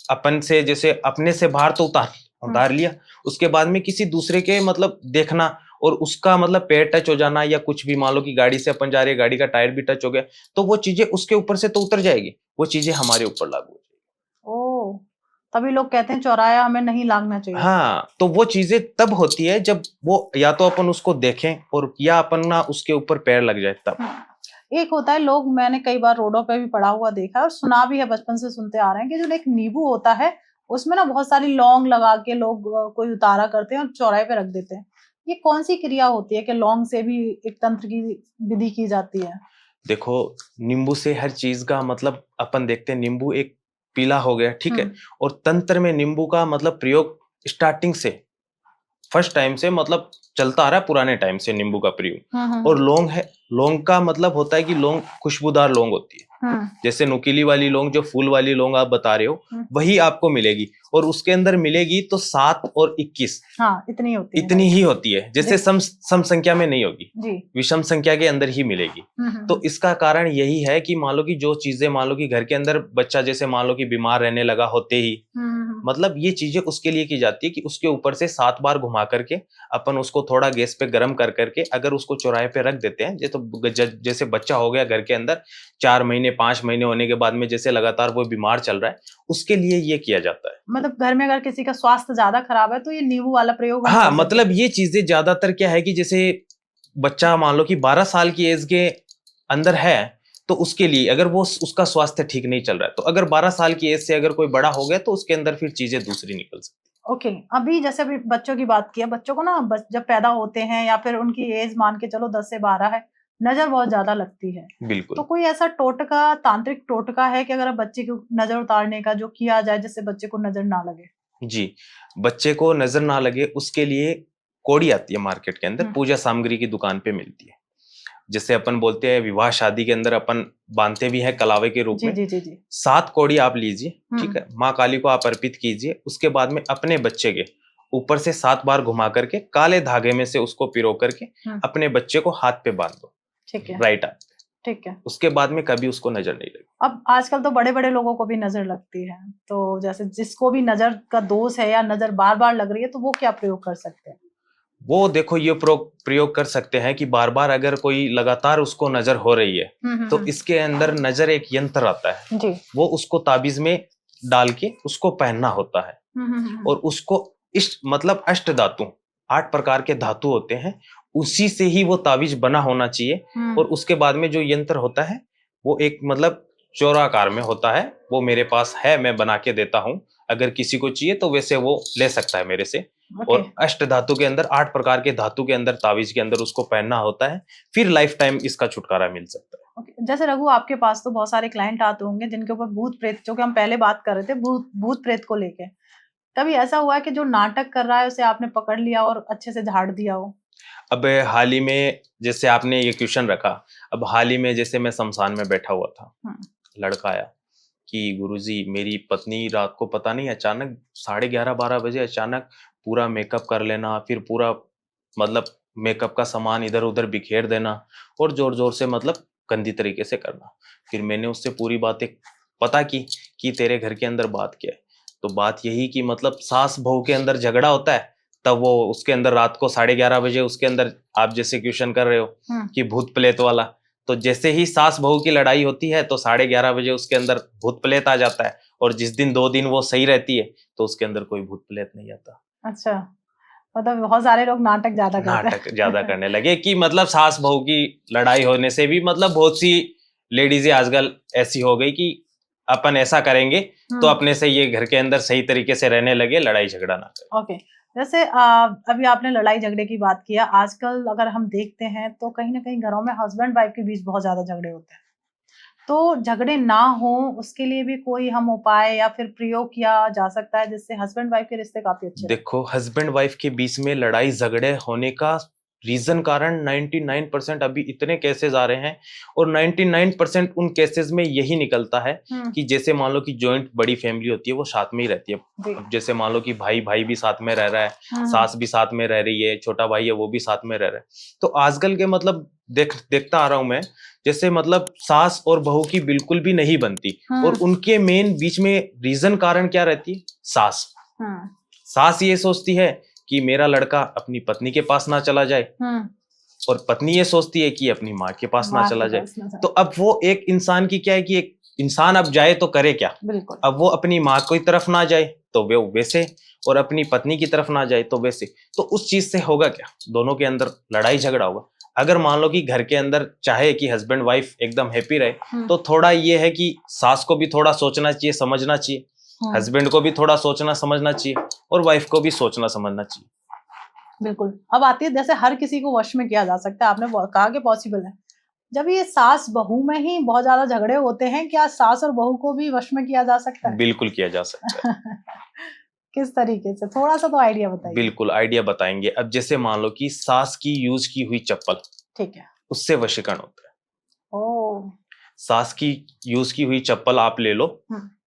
अपन से, जैसे अपने से बाहर तो उतार लिया, उसके बाद में किसी दूसरे के मतलब देखना और उसका मतलब पैर टच हो जाना, या कुछ भी मान लो कि गाड़ी से अपन जा रहे हैं, गाड़ी का टायर भी टच हो गया, तो वो चीजें उसके ऊपर से तो उतर जाएगी, वो चीजें हमारे ऊपर लागू हो जाएगी। ओह, तभी लोग कहते हैं चौराया हमें नहीं लागना चाहिए। हाँ, तो वो चीजें तब होती है जब वो या तो अपन उसको देखें और या अपन ना उसके ऊपर पैर लग जाए तब। एक होता है, लोग, मैंने कई बार रोडों पे भी पड़ा हुआ देखा है और सुना भी है, बचपन से सुनते आ रहे हैं कि जो एक नींबू होता है उसमें ना बहुत सारी लौंग लगा के लोग कोई उतारा करते हैं और चौराहे पे रख देते हैं। ये कौन सी क्रिया होती है कि लौंग से भी एक तंत्र की विधि की जाती है? देखो, नींबू से हर चीज का मतलब अपन देखते हैं, नींबू एक पीला हो गया, ठीक है, और तंत्र में नींबू का मतलब प्रयोग स्टार्टिंग से, फर्स्ट टाइम से मतलब चलता आ रहा है, पुराने टाइम से नींबू का प्रयोग। और लौंग है, लौंग का मतलब होता है कि लौंग खुशबूदार लौंग होती है, जैसे नुकीली वाली लौंग, जो फूल वाली लौंग आप बता रहे हो, वही आपको मिलेगी, और उसके अंदर मिलेगी तो 7 और 21, हाँ, इतनी होती है, इतनी ही होती है, जैसे सम संख्या में नहीं होगी जी, विषम संख्या के अंदर ही मिलेगी। तो इसका कारण यही है कि मान लो कि जो चीजें, मान लो कि घर के अंदर बच्चा जैसे मान लो कि बीमार रहने लगा होते ही, मतलब ये चीजें उसके लिए की जाती है कि उसके ऊपर से 7 बार घुमा करके अपन उसको थोड़ा गैस पे गर्म कर करके अगर उसको चौराहे पे रख देते हैं, जैसे बच्चा हो गया घर के अंदर 4 महीने 5 महीने होने के बाद में, जैसे लगातार वो बीमार चल रहा है, उसके लिए ये किया जाता है। मतलब घर में अगर किसी का स्वास्थ्य ज्यादा खराब है तो ये नींबू वाला प्रयोग। हाँ, मतलब ये चीजें ज्यादातर क्या है कि जैसे बच्चा मान लो कि 12 साल की एज के अंदर है, तो उसके लिए अगर वो उसका स्वास्थ्य ठीक नहीं चल रहा है, तो अगर 12 साल की एज से अगर कोई बड़ा हो गया तो उसके अंदर फिर चीजें दूसरी निकल सकती। ओके, अभी जैसे अभी बच्चों की बात की है, बच्चों को ना जब पैदा होते हैं या फिर उनकी एज मान के चलो 10 से 12 है, नजर बहुत ज्यादा लगती है। तो बिल्कुल। कोई ऐसा टोटका, तांत्रिक टोटका है कि अगर अब बच्चे की नजर उतारने का जो किया जाए जिससे बच्चे को नजर ना लगे? जी, बच्चे को नज़र ना लगे उसके लिए कौड़ी आती है मार्केट के अंदर, पूजा सामग्री की दुकान पे मिलती है। जैसे अपन बोलते हैं विवाह शादी के अंदर अपन बांधते भी हैं कलावे के रूप जी में। जी जी जी। 7 कौड़ी आप लीजिए, ठीक है? माँ काली को आप अर्पित कीजिए, उसके बाद में अपने बच्चे के ऊपर से 7 बार घुमा करके काले धागे में से उसको पिरो करके अपने बच्चे को हाथ पे बांध दो, ठीक है, राइट हाथ। ठीक है। उसके बाद में कभी उसको नजर नहीं लगी। अब आजकल तो बड़े-बड़े लोगों को भी नज़र लगती है, तो जैसे जिसको भी नज़र का दोष है या नज़र बार-बार लग रही है, तो वो क्या प्रयोग कर सकते हैं? वो देखो ये प्रयोग कर सकते हैं कि बार-बार अगर कोई लगातार उसको नजर हो रही है, तो इसके अंदर नजर एक यंत्र आता है। जी। वो उसको ताबीज में डाल के उसको पहनना होता है। और उसको इष्ट मतलब अष्ट धातु, 8 प्रकार के धातु होते हैं, उसी से ही वो ताबीज बना होना चाहिए। और उसके बाद में जो यंत्र होता है वो एक मतलब चौराकार में होता है। वो मेरे पास है, मैं बना के देता हूँ, अगर किसी को चाहिए तो वैसे वो ले सकता है मेरे से। और अष्ट धातु के अंदर 8 प्रकार के धातु के अंदर ताबीज के अंदर उसको पहनना होता है, फिर लाइफ टाइम इसका छुटकारा मिल सकता है। जैसे रघु, आपके पास तो बहुत सारे क्लाइंट आते होंगे जिनके ऊपर भूत प्रेत, जो कि हम पहले बात कर रहे थे भूत प्रेत को लेके, कभी ऐसा हुआ है कि जो नाटक कर रहा है उसे आपने पकड़ लिया और अच्छे से झाड़ दिया हो? अब हाल ही में जैसे आपने ये क्वेश्चन रखा, अब हाल ही में जैसे मैं शमशान में बैठा हुआ था, लड़का आया कि गुरुजी मेरी पत्नी रात को पता नहीं अचानक 11:30-12 बजे अचानक पूरा मेकअप कर लेना, फिर पूरा मतलब मेकअप का सामान इधर उधर बिखेर देना और जोर जोर से मतलब गंदी तरीके से करना। फिर मैंने उससे पूरी बातें पता की कि तेरे घर के अंदर बात क्या है। तो बात यही कि मतलब सास बहू के अंदर झगड़ा होता है, तब वो उसके अंदर रात को 11:30 बजे उसके अंदर आप जैसे क्वेश्चन कर रहे हो कि भूत प्रेत वाला, तो जैसे ही सास बहू की लड़ाई होती है तो 11:30 बजे उसके अंदर भूत प्रेत आ जाता है। और जिस दिन 2 दिन वो सही रहती है तो उसके अंदर कोई भूत प्रेत नहीं आता। अच्छा, मतलब बहुत सारे लोग नाटक ज्यादा करने लगे कि मतलब सास बहू की लड़ाई होने से भी मतलब बहुत सी लेडीजें आजकल ऐसी हो गई कि अपन ऐसा करेंगे तो अपने से ये घर के अंदर सही तरीके से रहने लगे, लड़ाई झगड़ा ना करें। ओके, जैसे अभी आपने लड़ाई झगड़े की बात किया, आजकल अगर हम देखते हैं तो कहीं ना कहीं घरों में हस्बैंड वाइफ के बीच बहुत ज्यादा झगड़े होते हैं, तो झगड़े ना हो उसके लिए भी कोई हम उपाय या फिर प्रयोग किया जा सकता है जिससे हस्बैंड वाइफ के रिश्ते काफी अच्छे रहें? देखो, हस्बैंड वाइफ के बीच में लड़ाई झगड़े होने का रीजन कारण 99% अभी इतने केसेस आ रहे हैं और 99% उन केसेस में यही निकलता है कि जैसे मान लो कि जॉइंट बड़ी फैमिली होती है, वो साथ में ही रहती है। अब जैसे मान लो कि भाई भी साथ में रह रहा है, सास भी साथ में रह रही है, छोटा भाई है वो भी साथ में रह रहा है। तो आजकल के मतलब देखता आ रहा हूं मैं, जैसे मतलब सास और बहू की बिल्कुल भी नहीं बनती। और उनके मेन बीच में रीजन कारण क्या रहती है? सास ये सोचती है कि मेरा लड़का अपनी पत्नी के पास ना चला जाए, और पत्नी ये सोचती है कि अपनी माँ के पास ना चला जाए। तो अब वो एक इंसान की क्या है कि एक इंसान अब जाए तो करे क्या? अब वो अपनी माँ की तरफ ना जाए तो वो वैसे, और अपनी पत्नी की तरफ ना जाए तो वैसे। तो उस चीज से होगा क्या? दोनों के अंदर लड़ाई झगड़ा होगा। अगर मान लो कि घर के अंदर चाहे कि हस्बैंड वाइफ एकदम हैप्पी रहे, तो थोड़ा ये है कि सास को भी थोड़ा सोचना चाहिए, समझना चाहिए, हस्बैंड को भी थोड़ा सोचना समझना चाहिए, और वाइफ को भी सोचना समझना चाहिए। बिल्कुल। अब आती है, जैसे हर किसी को वश में किया जा सकता है, आपने कहा कि पॉसिबल है। जब ये सास बहू में ही बहुत ज्यादा झगड़े होते हैं, क्या सास और बहू को भी वश में किया जा सकता है? बिल्कुल किया जा सकता है। किस तरीके से? थोड़ा सा तो आइडिया बताइए। बिल्कुल आइडिया बताएंगे। अब जैसे मान लो कि सास की यूज की हुई चप्पल, ठीक है, उससे वशीकरण होता है। ओह। सास की यूज की हुई चप्पल आप ले लो,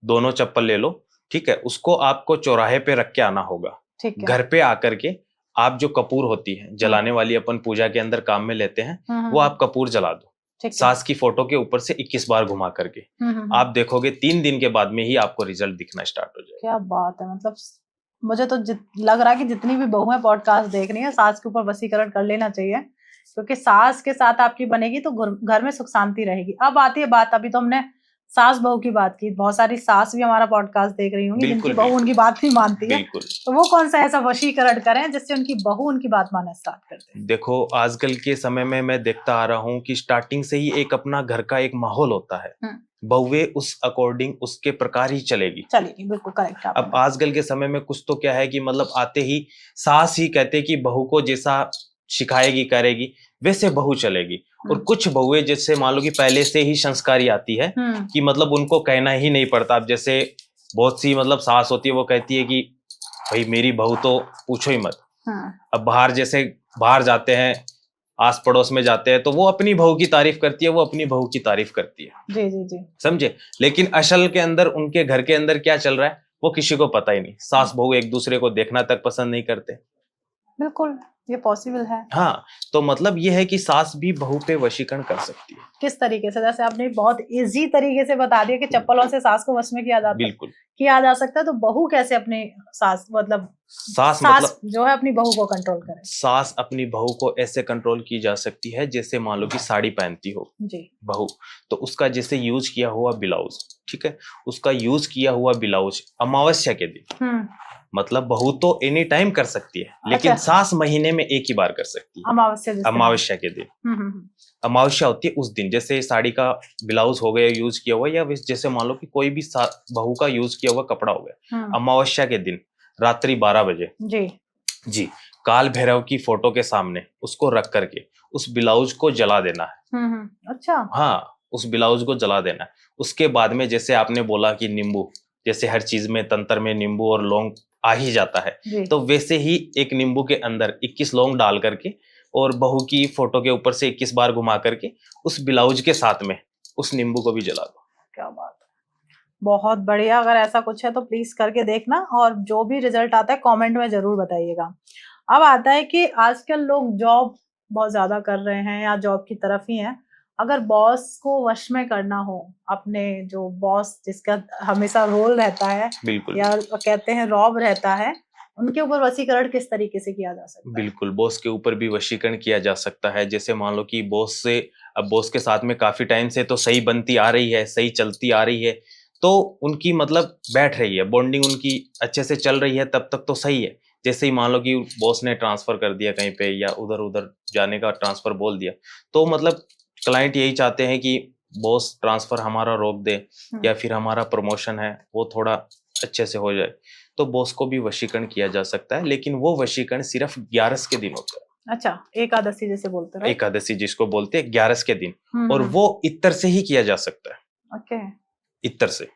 दोनों चप्पल ले लो, ठीक है, उसको आपको चौराहे पे रख के आना होगा। ठीक है। घर पे आकर के आप जो कपूर होती है जलाने वाली, अपन पूजा के अंदर काम में लेते हैं, वो आप कपूर जला दो सास की फोटो के ऊपर से 21 बार घुमा करके। आप देखोगे 3 दिन के बाद में ही आपको रिजल्ट दिखना स्टार्ट हो जाएगा। क्या बात है! मतलब मुझे तो लग रहा है कि जितनी भी बहुएं पॉडकास्ट देख रही हैं, सास के ऊपर वशीकरण कर लेना चाहिए, क्योंकि सास के साथ आपकी बनेगी तो घर में सुख शांति रहेगी। अब आती है बात, अभी तो हमने सास बहू की बात की, बहुत सारी सास भी हमारा पॉडकास्ट देख रही होंगी जिनकी बिल्कुल, बहू उनकी बात नहीं मानती है, बिल्कुल। तो वो कौन सा ऐसा वशीकरण करें जिससे उनकी बहू उनकी बात मानना स्टार्ट कर दे? देखो, आजकल के समय में मैं देखता आ रहा हूँ कि स्टार्टिंग से ही एक अपना घर का एक माहौल होता है। बहुएं उस अकॉर्डिंग उसके प्रकार ही चलेगी। चलेगी, बिल्कुल करेक्ट। अब आजकल के समय में कुछ तो क्या है कि मतलब आते ही सास ही कहते कि बहू को जैसा सिखाएगी करेगी वैसे बहू चलेगी। और कुछ बहुएं जैसे मान लो कि पहले से ही संस्कारी आती है कि मतलब उनको कहना ही नहीं पड़ता। अब जैसे बहुत सी मतलब सास होती है, वो कहती है कि भाई मेरी बहू तो पूछो ही मत। अब बाहर जाते हैं, आस पड़ोस में जाते हैं, तो वो अपनी बहू की तारीफ करती है, वो अपनी बहू की तारीफ करती है। जी जी जी, समझे? लेकिन असल के अंदर उनके घर के अंदर क्या चल रहा है वो किसी को पता ही नहीं। सास बहू एक दूसरे को देखना तक पसंद नहीं करते। बिल्कुल ये पॉसिबल है। हाँ, तो मतलब ये है कि सास भी बहू पे वशीकरण कर सकती है। किस तरीके से? जैसे आपने बहुत इजी तरीके से बता दिया कि चप्पलों से सास को वश में किया जाता है, बिल्कुल किया जा सकता है, तो बहू कैसे अपनी सास मतलब जो है अपनी बहू को कंट्रोल करे? सास अपनी बहू को ऐसे कंट्रोल की जा सकती है जैसे मान लो कि साड़ी पहनती हो जी बहू, तो उसका जैसे यूज किया हुआ ब्लाउज, ठीक है, उसका यूज किया हुआ ब्लाउज अमावस्या के दिन, मतलब बहू तो एनी टाइम कर सकती है, लेकिन सास महीने में एक ही बार कर सकती है, अमावस्या के दिन। अमावस्या होती है उस दिन, जैसे साड़ी का ब्लाउज हो गया यूज किया हुआ, या जैसे मान लो कि कोई भी बहू का यूज किया हुआ कपड़ा हो गया, अमावस्या के दिन रात्रि 12 बजे जी काल भैरव की फोटो के सामने उसको रख करके उस ब्लाउज को जला देना है। अच्छा, हाँ, उस ब्लाउज को जला देना है। उसके बाद में जैसे आपने बोला कि नींबू, जैसे हर चीज में तंत्र में नींबू और लौंग आ ही जाता है, तो वैसे ही एक नींबू के अंदर 21 लौंग डाल करके और बहू की फोटो के ऊपर से 21 बार घुमा करके उस ब्लाउज के साथ में उस नींबू को भी जला दो। क्या बात है, बहुत बढ़िया। अगर ऐसा कुछ है तो प्लीज करके देखना, और जो भी रिजल्ट आता है कमेंट में जरूर बताइएगा। अब आता है कि आजकल लोग जॉब बहुत ज्यादा कर रहे हैं या जॉब की तरफ ही हैं। अगर बॉस को वश में करना हो, अपने जो बॉस जिसका हमेशा रोल रहता है बिल्कुल, या कहते हैं रॉब रहता है, उनके ऊपर वशीकरण किस तरीके से किया जा सकता है? बिल्कुल, बॉस के ऊपर भी वशीकरण किया जा सकता है। जैसे मान लो कि बॉस के साथ में काफी टाइम से तो सही बनती आ रही है, सही चलती आ रही है, तो उनकी मतलब बैठ रही है, बॉन्डिंग उनकी अच्छे से चल रही है, तब तक तो सही है। जैसे ही मान लो कि बॉस ने ट्रांसफर कर दिया कहीं पे या उधर उधर जाने का ट्रांसफर बोल दिया, तो मतलब क्लाइंट यही चाहते हैं कि बॉस ट्रांसफर हमारा रोक दे या फिर हमारा प्रमोशन है वो थोड़ा अच्छे से हो जाए। तो बॉस को भी वशीकरण किया जा सकता है, लेकिन वो वशीकरण सिर्फ 11 के दिन होता है। अच्छा, एकादशी जैसे बोलते हैं, एकादशी जिसको बोलते हैं 11 के दिन, और वो इत्र से ही किया जा सकता है। ओके, इत्र से,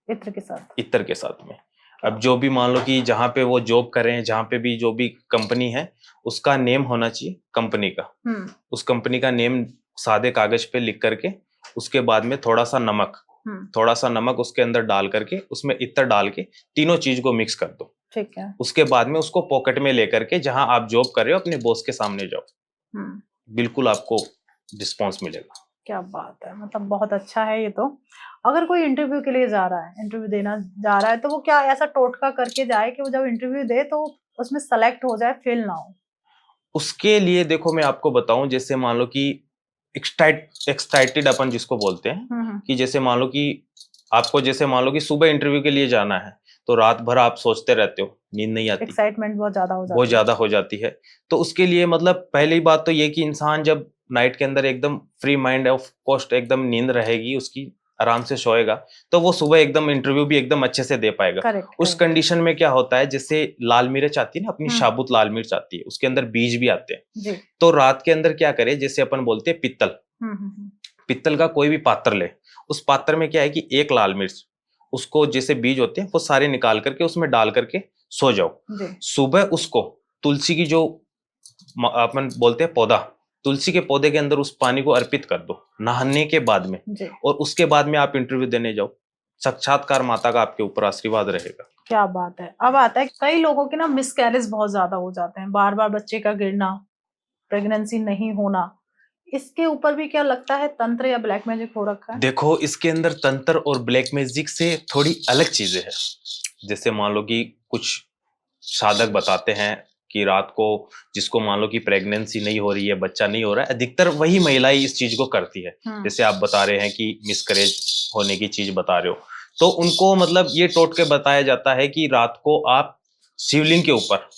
इत्र के साथ में। अब जो भी मान लो कि जहाँ पे वो जॉब कर रहे हैं, जहाँ पे भी जो भी कंपनी है, उसका नेम होना चाहिए कंपनी का। उस कंपनी का नेम सादे कागज पे लिख करके, उसके बाद में थोड़ा सा नमक उसके अंदर डाल करके, उसमें इत्र डाल के तीनों चीज को मिक्स कर दो। ठीक है। उसके बाद में उसको पॉकेट में लेकर के जहां आप जॉब कर रहे हो अपने बॉस के सामने जाओ, बिल्कुल आपको रिस्पॉन्स मिलेगा। क्या बात है, मतलब बहुत अच्छा है ये तो। अगर कोई इंटरव्यू के लिए जा रहा है, इंटरव्यू देना जा रहा है, तो वो क्या ऐसा टोटका करके जाए कि वो जब इंटरव्यू दे तो उसमें सेलेक्ट हो जाए, फेल ना हो? उसके लिए देखो मैं आपको बताऊं, जैसे मान लो कि एक्साइटेड अपन जिसको बोलते हैं, कि जैसे मान लो कि आपको जैसे मान लो कि सुबह इंटरव्यू के लिए जाना है, तो रात भर आप सोचते रहते हो, नींद नहीं आती, एक्साइटमेंट बहुत ज्यादा हो जाती है। तो उसके लिए मतलब पहली बात तो ये कि इंसान जब नाइट के अंदर एकदम फ्री माइंड ऑफ कोस्ट एकदम नींद रहेगी उसकी, आराम से सोएगा, तो वो सुबह एकदम इंटरव्यू भी एकदम अच्छे से दे पाएगा। उस कंडीशन में क्या होता है, जैसे लाल मिर्च आती है ना, अपनी साबुत लाल मिर्च आती है, उसके अंदर बीज भी आते हैं। तो रात के अंदर क्या करे, जैसे अपन बोलते हैं पित्तल का कोई भी पात्र ले, उस पात्र में क्या है कि एक लाल मिर्च, उसको जैसे बीज होते हैं वो सारे निकाल करके उसमें डाल करके सो जाओ। सुबह उसको तुलसी की जो अपन बोलते हैं पौधा, तुलसी के पौधे के अंदर उस पानी को अर्पित कर दो नहाने के बाद में, और उसके बाद में आप इंटरव्यू देने जाओ। साक्षात्कार माता का आपके ऊपर आशीर्वाद रहेगा। क्या बात है। अब आता है कई लोगों के ना मिसकैरेज बहुत ज्यादा हो जाते हैं, बार बार बच्चे का गिरना, प्रेगनेंसी नहीं होना, इसके ऊपर भी क्या लगता है तंत्र या ब्लैक मैजिक हो रखा है? देखो, इसके अंदर तंत्र और ब्लैक मैजिक से थोड़ी अलग चीजें हैं। जैसे मान लो कि कुछ साधक बताते हैं कि रात को जिसको मान लो कि प्रेगनेंसी नहीं हो रही है, बच्चा नहीं हो रहा है, अधिकतर वही महिलाएं इस चीज को करती है। जैसे आप बता रहे हैं कि मिसकैरेज होने की चीज बता रहे हो, तो उनको मतलब ये टोटके बताया जाता है कि रात को आप शिवलिंग के ऊपर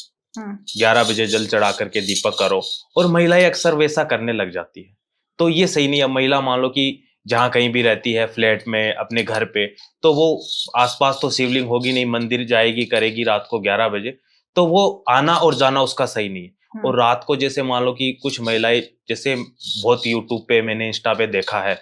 11 बजे जल चढ़ा करके दीपक करो, और महिलाएं अक्सर वैसा करने लग जाती है। तो ये सही नहीं है। महिला मान लो कि जहाँ कहीं भी रहती है, फ्लैट में, अपने घर पे, तो वो आसपास तो शिवलिंग होगी नहीं, मंदिर जाएगी करेगी रात को 11 बजे, तो वो आना और जाना उसका सही नहीं है। और रात को जैसे मान लो कि कुछ महिलाएं, जैसे बहुत यूट्यूब पे मैंने इंस्टा पे देखा है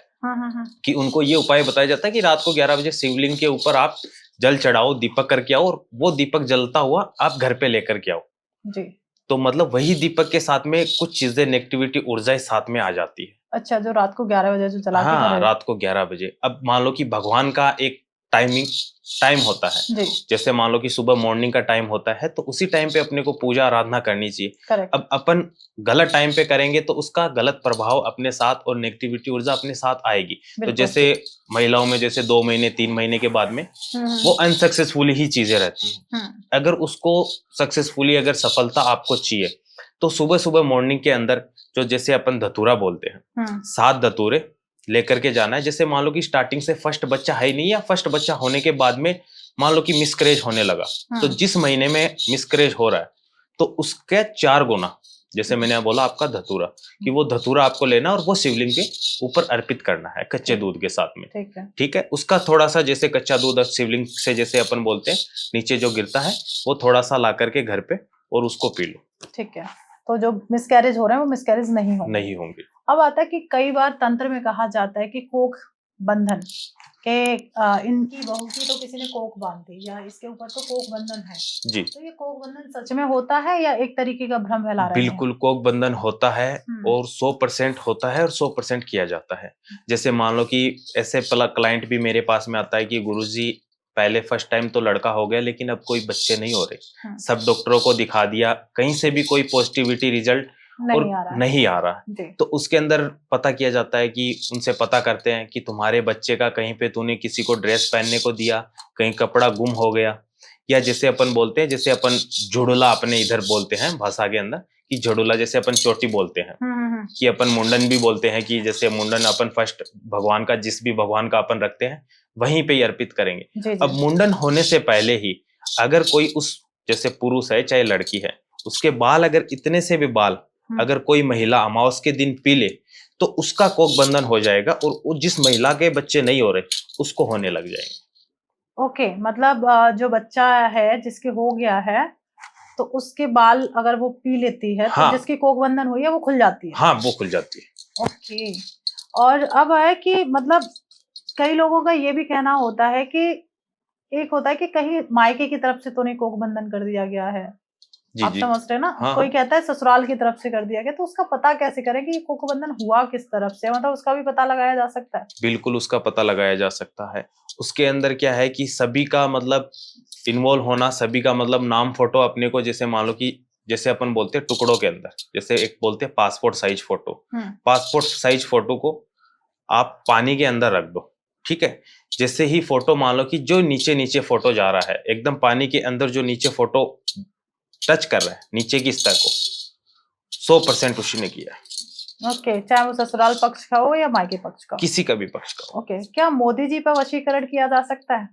कि उनको ये उपाय बताया जाता है कि रात को 11 बजे शिवलिंग के ऊपर आप जल चढ़ाओ, दीपक करके आओ, और वो दीपक जलता हुआ आप घर पे लेकर के आओ जी। तो मतलब वही दीपक के साथ में कुछ चीजें, नेगेटिविटी ऊर्जाएं साथ में आ जाती है। अच्छा, जो रात को 11 बजे जो चला के हाँ, करे। रात को 11 बजे। अब मान लो कि भगवान का एक टाइम होता है, जी। जैसे मान लो कि सुबह मॉर्निंग का टाइम होता है, तो उसी टाइम पे अपने को पूजा आराधना करनी चाहिए। करेक्ट। अब अपन गलत टाइम पे करेंगे तो उसका गलत प्रभाव अपने साथ और नेगेटिविटी ऊर्जा अपने साथ आएगी। तो बिल्कुल। जैसे महिलाओं में जैसे 2 महीने 3 महीने के बाद में वो अनसक्सेसफुली ही चीजें रहती है। अगर उसको सक्सेसफुली अगर सफलता आपको चाहिए, तो सुबह सुबह मॉर्निंग के अंदर जो जैसे अपन धतूरा बोलते हैं, 7 धतूरे लेकर के जाना है। जैसे मान लो कि स्टार्टिंग से फर्स्ट बच्चा है ही नहीं, या फर्स्ट बच्चा होने के बाद में मान लो कि मिसकैरेज होने लगा, तो जिस महीने में मिसकैरेज हो रहा है तो उसके 4 गुना, जैसे मैंने बोला आपका धतूरा, कि वो धतूरा आपको लेना और वो शिवलिंग के ऊपर अर्पित करना है कच्चे दूध के साथ में। ठीक है। उसका थोड़ा सा जैसे कच्चा दूध शिवलिंग से जैसे अपन बोलते हैं नीचे जो गिरता है, वो थोड़ा सा ला करके घर पे और उसको पी लो। ठीक है। तो जो मिसकैरेज हो रहे हैं वो मिसकैरेज नहीं होंगे। अब आता है कि कई बार तंत्र में कहा जाता है कि कोख बंधन के इनकी बहू की तो किसी ने कोख बांध दी, या इसके ऊपर तो कोख बंधन है जी। तो ये कोख बंधन सच में होता है या एक तरीके का भ्रम फैला रहे हैं? बिल्कुल कोख बंधन होता है, और 100% होता है, और 100% किया जाता है। जैसे मान लो कि ऐसे क्लाइंट भी मेरे पास में आता है कि गुरुजी पहले फर्स्ट टाइम तो लड़का हो गया, लेकिन अब कोई बच्चे नहीं हो रहे, सब डॉक्टरों को दिखा दिया, कहीं से भी कोई पॉजिटिविटी रिजल्ट नहीं आ रहा। तो उसके अंदर पता किया जाता है कि उनसे पता करते हैं कि तुम्हारे बच्चे का कहीं पे तूने किसी को ड्रेस पहनने को दिया, कहीं कपड़ा गुम हो गया, या जैसे अपन बोलते हैं, जैसे अपन झुड़ुला अपने इधर बोलते हैं भाषा के अंदर, कि झुड़ुला जैसे अपन चोटी बोलते हैं, कि अपन मुंडन भी बोलते हैं, कि जैसे मुंडन अपन फर्स्ट भगवान का, जिस भी भगवान का अपन रखते हैं वहीं पे ही अर्पित करेंगे। अब मुंडन होने से पहले ही अगर कोई उस जैसे पुरुष है चाहे लड़की है, उसके बाल अगर इतने से भी बाल अगर कोई महिला अमावस के दिन पी ले, तो उसका कोख बंधन हो जाएगा, और जिस महिला के बच्चे नहीं हो रहे उसको होने लग जाएंगे। ओके, मतलब जो बच्चा है जिसके हो गया है तो उसके बाल अगर वो पी लेती है, तो जिसकी कोख बंधन हुई है वो खुल जाती है। हाँ, वो खुल जाती है। ओके। और अब है कि मतलब कई लोगों का ये भी कहना होता है कि एक होता है कि कहीं मायके की तरफ से तो नहीं कोख बंधन कर दिया गया है, आप समझ रहे हैं ना? कोई कहता है ससुराल की तरफ से कर दिया गया, तो उसका पता कैसे करें कि कोख बंधन हुआ किस तरफ से? मतलब उसका भी पता लगाया जा सकता है? बिल्कुल उसका पता लगाया जा सकता है। उसके अंदर क्या है कि सभी का मतलब इन्वॉल्व होना, सभी का मतलब नाम फोटो अपने को, जैसे मान लो कि जैसे अपन बोलते हैं टुकड़ों के अंदर, जैसे एक बोलते हैं passport size photo, passport size photo को आप पानी के अंदर रख दो। ठीक है। जैसे ही फोटो मान लो कि जो नीचे नीचे फोटो जा रहा है, एकदम पानी के अंदर जो नीचे फोटो टच कर रहा है नीचे की स्तर को, 100% उसी ने किया है। ओके, चाहे वो ससुराल पक्ष का हो या मायके पक्ष का, किसी का भी पक्ष का हो। ओके। क्या मोदी जी पर वशीकरण किया जा सकता है?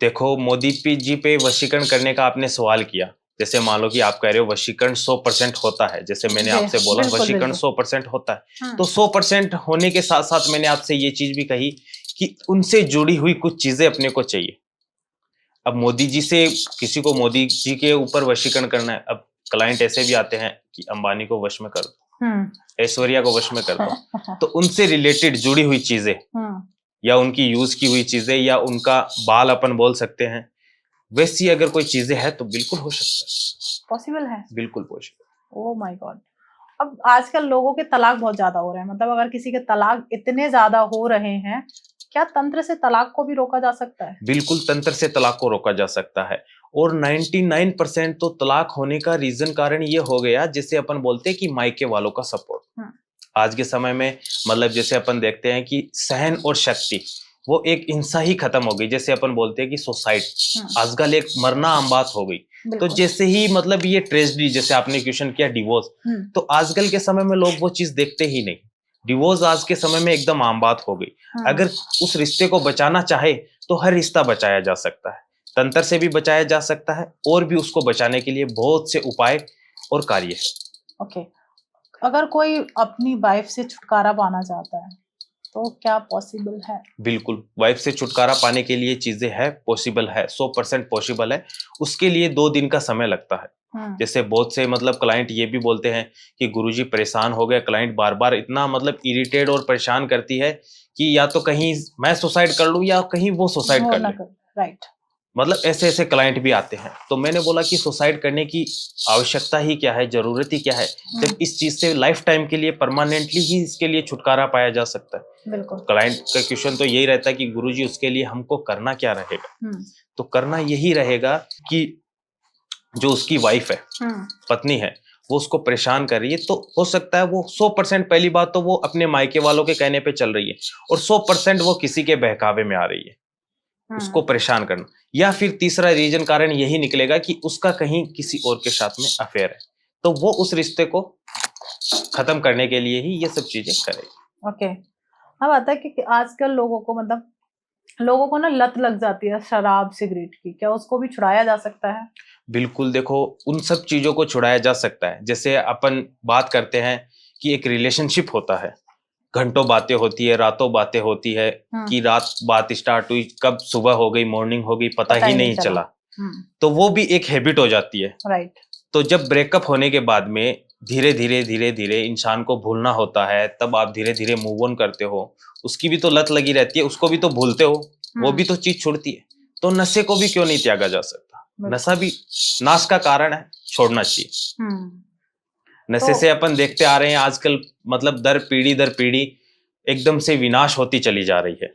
देखो, मोदी जी पे वशीकरण करने का आपने सवाल किया, जैसे मान लो कि आप कह रहे हो वशीकरण 100% होता है, जैसे मैंने आपसे बोला वशीकरण 100% होता है, तो 100% होने के साथ साथ मैंने आपसे ये चीज भी कही कि उनसे जुड़ी हुई कुछ चीजें अपने को चाहिए। अब मोदी जी से किसी को मोदी जी के ऊपर वशीकरण करना है, अब क्लाइंट ऐसे भी आते हैं कि अंबानी को वश में कर दो, ऐश्वर्या को वश में कर दो, तो उनसे रिलेटेड जुड़ी हुई चीजें या उनकी यूज की हुई चीजें या उनका बाल अपन बोल सकते हैं, वैसी अगर कोई चीजें हैं तो बिल्कुल हो सकता है। पॉसिबल है? बिल्कुल पॉसिबल। Oh my God. अब आजकल लोगों के तलाक बहुत ज्यादा हो रहे हैं, मतलब अगर किसी के तलाक इतने ज्यादा हो रहे हैं, क्या तंत्र से तलाक को भी रोका जा सकता है? बिल्कुल तंत्र से तलाक को रोका जा सकता है, और 99% तो तलाक होने का रीजन कारण ये हो गया, जैसे अपन बोलते हैं कि मायके वालों का सपोर्ट। आज के समय में मतलब जैसे अपन देखते हैं कि सहन और शक्ति वो एक हिंसा ही खत्म हो गई, जैसे अपन बोलते हैं कि सुसाइड आजकल एक मरना आम बात हो गई। तो जैसे ही मतलब ये ट्रेजेडी, जैसे आपने क्वेश्चन किया डिवोर्स, तो आजकल के समय में लोग वो चीज देखते ही नहीं, डिवोर्स आज के समय में एकदम आम बात हो गई। अगर उस रिश्ते को बचाना चाहे तो हर रिश्ता बचाया जा सकता है, तंत्र से भी बचाया जा सकता है, और भी उसको बचाने के लिए बहुत से उपाय और कार्य है। ओके, अगर कोई अपनी वाइफ से छुटकारा पाना चाहता है तो क्या पॉसिबल है? बिल्कुल, वाइफ से छुटकारा पाने के लिए चीजें है, पॉसिबल है, 100% पॉसिबल है। उसके लिए 2 दिन का समय लगता है। जैसे बहुत से मतलब क्लाइंट ये भी बोलते हैं कि गुरुजी परेशान हो गए, क्लाइंट बार बार इतना मतलब इरिटेट और परेशान करती है कि या तो कहीं मैं सुसाइड कर लूं या कहीं वो सुसाइड कर ले। राइट। मतलब ऐसे ऐसे क्लाइंट भी आते हैं। तो मैंने बोला कि सुसाइड करने की आवश्यकता ही क्या है, जरूरत ही क्या है, जब इस चीज से लाइफ टाइम के लिए परमानेंटली ही इसके लिए छुटकारा पाया जा सकता है। बिल्कुल। क्लाइंट का क्वेश्चन तो यही रहता है कि गुरुजी उसके लिए हमको करना क्या रहेगा। तो करना यही रहेगा कि जो उसकी वाइफ है, पत्नी है, वो उसको परेशान कर रही है, तो हो सकता है वो 100% पहली बात तो वो अपने मायके वालों के कहने पे चल रही है, और 100% वो किसी के बहकावे में आ रही है उसको परेशान करना। या फिर तीसरा रीजन कारण यही निकलेगा कि उसका कहीं किसी और के साथ में अफेयर है, तो वो उस रिश्ते को खत्म करने के लिए ही ये सब चीजें करेगी। ओके, अब आता है कि आजकल लोगों को मतलब लोगों को ना लत लग जाती है शराब सिगरेट की, क्या उसको भी छुड़ाया जा सकता है? बिल्कुल, देखो उन सब चीजों को छुड़ाया जा सकता है। जैसे अपन बात करते हैं कि एक रिलेशनशिप होता है, घंटों बातें होती है, रातों बातें होती है, कि रात बात स्टार्ट हुई कब सुबह हो गई, मॉर्निंग हो गई, पता ही नहीं चला। तो वो भी एक हैबिट हो जाती है। राइट। तो जब ब्रेकअप होने के बाद में धीरे धीरे धीरे धीरे इंसान को भूलना होता है, तब आप धीरे धीरे मूव ऑन करते हो। उसकी भी तो लत लगी रहती है, उसको भी तो भूलते हो, वो भी तो चीज छुड़ती है। तो नशे को भी क्यों नहीं त्यागा जा सकता? नशा भी नाश का कारण है, छोड़ना चाहिए। नशे से अपन देखते आ रहे हैं आजकल, मतलब दर पीढ़ी एकदम से विनाश होती चली जा रही है।